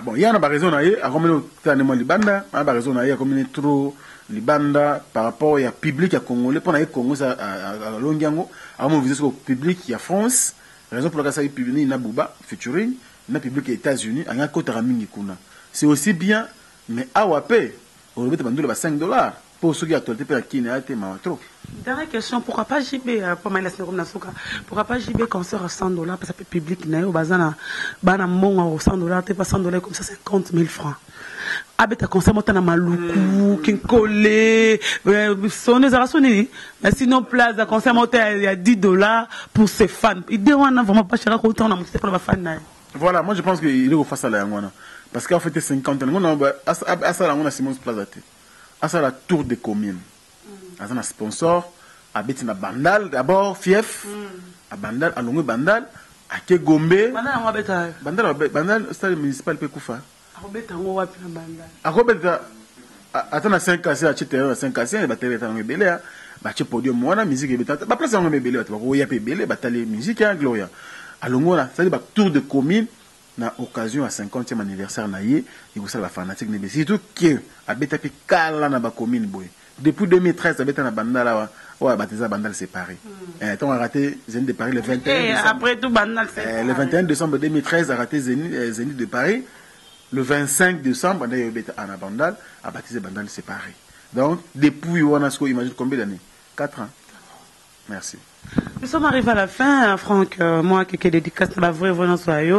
Bon, il y a une raison, il y a comme Libanda, il y a raison, il y a comme trop Libanda par rapport au public à Congolais, pendant que Congo à Longiango, à mon visite au public, il y a France, raison pour laquelle ça est publié, il y a Bouba, featuring, il y a public aux États-Unis, il y a côté Ramingi Kuna. C'est aussi bien, mais à Wapé, on va te 5 $. Pour ceux qui actualité pour qui n'a été trop. Dernière question, pourquoi pas JB pourquoi pas JB concert à 100 $, parce que le public n'a pas bazana bana monga 100 $, t'es pas 100 $ comme ça 50 000 francs. Abeta concert motana maluku kinkole sonné ça sonné mais sinon place à concert motel il y a 10 $ pour ses fans. Il dit on a vraiment pas cher autant on a monté pour les fans. Voilà, moi je pense qu'il est face à la yangwana parce qu'en fait 50 ans on a à ça on a Simon Plaza. À ça la tour des communes. Azana sponsor, abeti na Bandal, d'abord fief, à Bandal, à Longue Bandal, à Kegombe. Bandal, stade municipal Pekoufa. À Robeta, attends à 5 cassés, à Chiter, à 5 cassés, et batterie est en rebelle, battu podium, moi, la musique est bétante, bah, place en rebelle, tu vois, où il y a pébélé, bataille musique, hein, Gloria. À Longue, c'est-à-dire, tour de commune, na occasion à 50e anniversaire naïe et vous savez la fanatique n'est surtout que abeta pe kala na ba commune boy depuis 2013 abeta na bandala wa baptisé bandal séparé on a raté Zénith de Paris le 21 après tout bandal séparé le 21 décembre 2013 a raté Zénith de Paris le 25 décembre on a abeta na bandal a baptisé bandal séparé donc depuis on a ce qu'on imagine combien d'années 4 ans. Merci. Nous sommes arrivés à la fin, Franck. Moi, qui dédicace la vraie volonté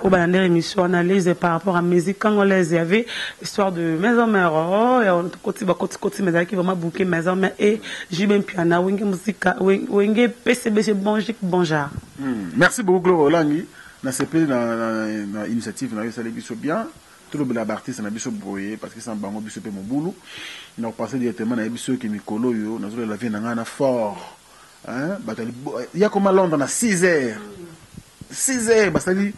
au dernière émission analyse par rapport à la musique congolaise. Il y avait l'histoire de Maison Mère. Et on côté mais qui vraiment bouquet Maison Mère et Jibem Piana, Wenge Musique, Wenge PCB, bonjour. Merci beaucoup, Gloire Olangi. Dans cette initiative, nous avons bien. Tout le monde a artiste na biso boye parce que c'est un bango biso pe mon boulot. Nous passé directement na biso qui mikolo yo, nous la vie na fort. Hein, il y a comme à Londres à 6 heures. 6 heures, bah ça dit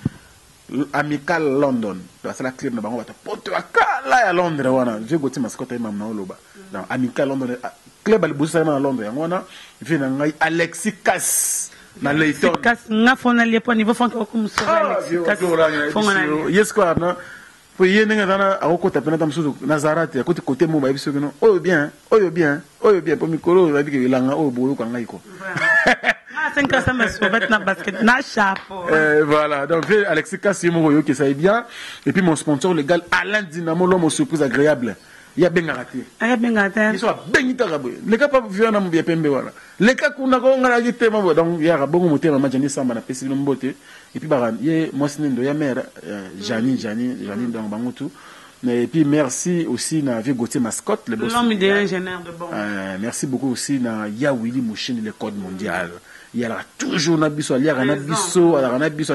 amical London. C'est la clé de bango bata poto akala à Londres wana. Je goti mascotte imam na oloba. Dans amical London club al busa na Londres wana. Vina ngai Alexis Cass. Na Leighton. Cass nga fona lié niveau Franck comme ça Alexis Cass. Yes quoi na. Pour y aller dans un côté de Nazareth, à côté côté mobile, oh bien, pour Mikolo, il a dit que il a un au boulot quand il voilà, donc Alexis Kassimo qui ça est bien, et puis mon sponsor légal Alain Dynamo, l'homme aux surprises agréables. Il y a bien raté. Ils sont bien tarabé. Les cas pas vu un bien pembe voilà. Les cas qu'on a dit tellement donc il y a bon moteur ma Jani Samba na pesi l'ombote et puis baran y moi c'est ndo ya mère Jani donc bangotu. Et puis merci aussi na Vieux Gauthier mascotte le boss. L'homme idéal ingénieur de bon. Merci beaucoup aussi na Ya Willy Mouchine le code mondial. Il y a toujours Nabiso, il y a Nabiso,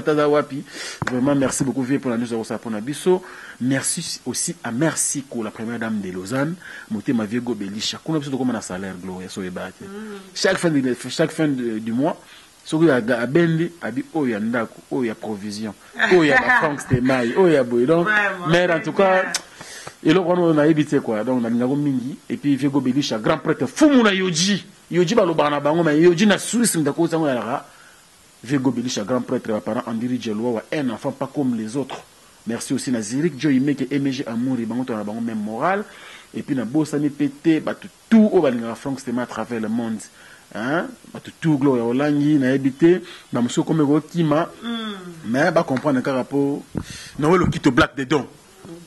Tadawapi. Vraiment, merci beaucoup, Vieux, pour la news de pour Nabiso. Merci aussi à Merci, la première dame de Lausanne. Moté ma Vieux Gobelisha. Qu'on a besoin de comment un salaire, Gloria, sur les bâtis. Chaque fin du mois, ce qu'il y a à Bendi, il y a Ndaku, il y a provision, il y a Franck Stemai, il y a Boy. Donc, mais en tout cas, et là, on a évité quoi. Donc, on a Mingi, et puis Vieux Gobelisha, grand prêtre, Fumuna Yoji. Yoji balobana bango mais Yoji na Suisse ndako sango ya Vieux Gobelisha grand prêtre parent Andiri Djeloa un enfant pas comme les autres. Merci aussi na Zirik Joy Meke MG Amour et bango to na bango même moral et puis na Bosani pété batu tout au balinga Franck Stemai à travers le monde. Hein batu tout Gloria Olangi na habité na muso comme ko kima mais ba comprendre ka rapport no le kito black dedans.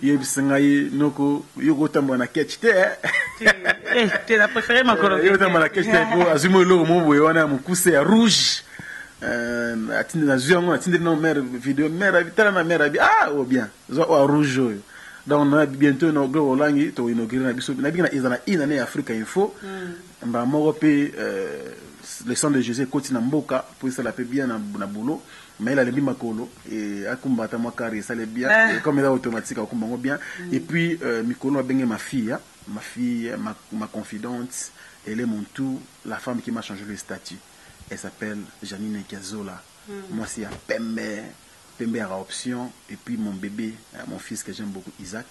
Yebisangai noko yogo tambo na ketchite tu as préféré ma colonie yogo tambo na ketchite pour azumo lo mo boye wana mukuse ya rouge atinde na ziongo atinde na mère vidéo mère vitala na mère bi oh bien zo rouge donc on a bientôt no glo olangi to inaugurer na biso na bina izana inane Africa Info mba moko pe le sang de Jésus côté na mboka pour ça la peut bien na boulot. Mais il a les Makolo et Akumbata Makari, ça l'est bien, comme il est automatique, Akumbango bien. Et puis, Mikolo a bien ma fille, ma confidente, elle est mon tout, la femme qui m'a changé le statut. Elle s'appelle Janine Kazola. Moi, c'est Pembe à option, et puis mon bébé, mon fils que j'aime beaucoup, Isaac.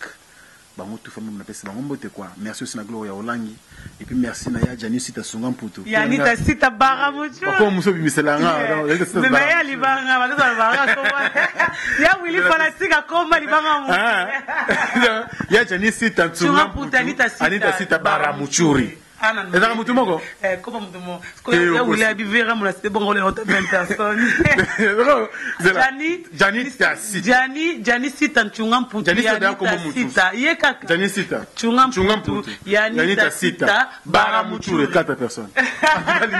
Bango tout famille m'appelle c'est bango te quoi. Merci aussi na Gloria Olangi et puis merci na ya Jani Sita Sunga Mputu. Yani ta Sita Baramuchu. Pourquoi muso biselanga donc mais ya libanga ba banga ko ya Willy fanatique akoma libanga mu. Ya Jani Sita Sunga Mputu. Anita Sita Baramuchuri. Et dans le monde, comment vous voulez vivre à c'est bon, on est 20 personnes. Jani Sita Chungam Putu. Jani Sita Chungam Putu. Yanita Sita Baramuchu, 4 personnes. Merci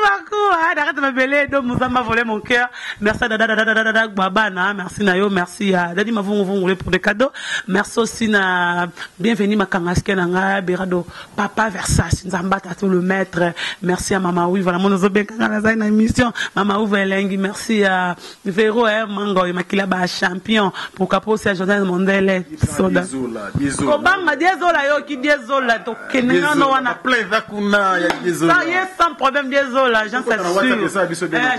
beaucoup. arrête ma belé, donc Moussa m'a volé mon cœur. Merci à Dada Babana, merci Nayo, merci à Dadi Mavon pour des cadeaux. Merci aussi na bienvenue ma kangaske nanga Berado Papa Versace, Nzambata tout le maître. Merci à Mama Oui, voilà mon ozo bien dans une émission. Mama Oui Velengi, merci à Véro Mango Makila ba champion pour capoter à Jordan Mondele. Soda. Obama désolé yo qui désolé to kenenga no wana plein kuna ya désolé. Ça y est sans problème désolé, j'en s'assure.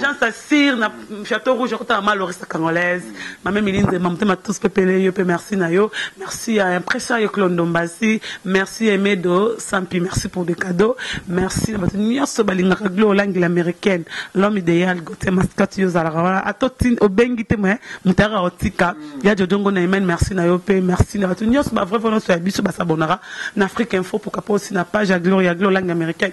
J'en s'assure na Château Rouge côté maloriste congolaise. Ma même Milinze mamte tous pepele yo pe merci na yo. Merci à Impression yo Klondombasi, merci Emedo Sampi, merci pour des cadeaux. Merci à Nyonso balinga glo langue américaine. L'homme idéal gote mascotte yo zala atotine obengite moi mutara otika ya jodongo na Amen, merci na yo pe merci na Nyonso ba vrai vraiment sur biso ba sabonara na Afrique Info pour capo aussi na page à Gloria Glo langue américaine.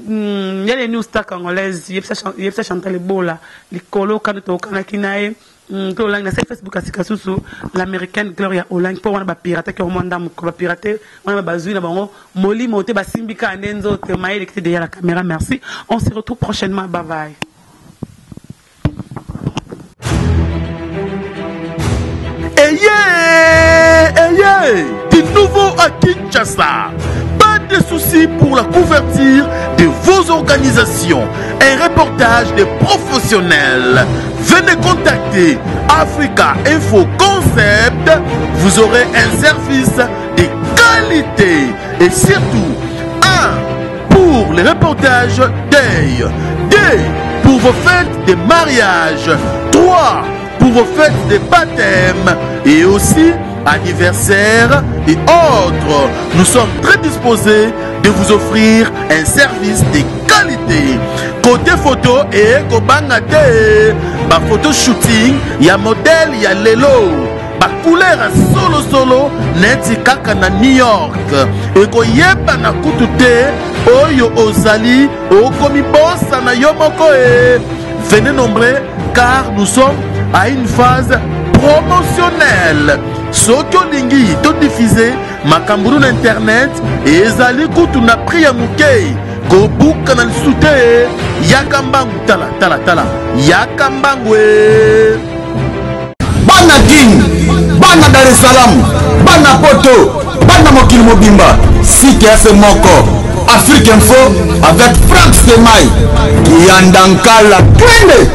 Il y a les news stars congolaises, il y a ça Chantal Ebola, les colos quand on kanakinae, Gloria sur Facebook asikasu l'américaine Gloria Olang pour on ba pirater que on manda mo pirater, on ba bazui na bango, moli moté ba simbika andenzo te maïle qui derrière la caméra, merci. On se retrouve prochainement, bye bye. Du nouveau à Kinshasa. Pas de soucis pour la couverture de vos organisations. Un reportage de professionnels. Venez contacter Africa Info Concept. Vous aurez un service de qualité. Et surtout, 1 pour les reportages Day. 2 pour vos fêtes de mariage. 3 pour vos fêtes de baptême. Et aussi anniversaire et autres. Nous sommes très disposés de vous offrir un service de qualité. Côté photo et kobangate, ba photo shooting, ya modèle, ya lelo, ba couleur solo neti kaka na New York. Et ko yeba na kutute, oyo ozali, okomi bossa na yomoko e. Venez nombreux car nous sommes à une phase promotionnelle. Soki olingi to diffuser makamburu na internet ezali kutu na prix ya muke ko buka na lisute yakambangu tala yakambangu Bana King, Bana Dar es Salaam, Bana Poto, Bana Mokili Mobimba, CKF Moko, Afrique Info avec Franck Semaï, Kiandankala, Twende.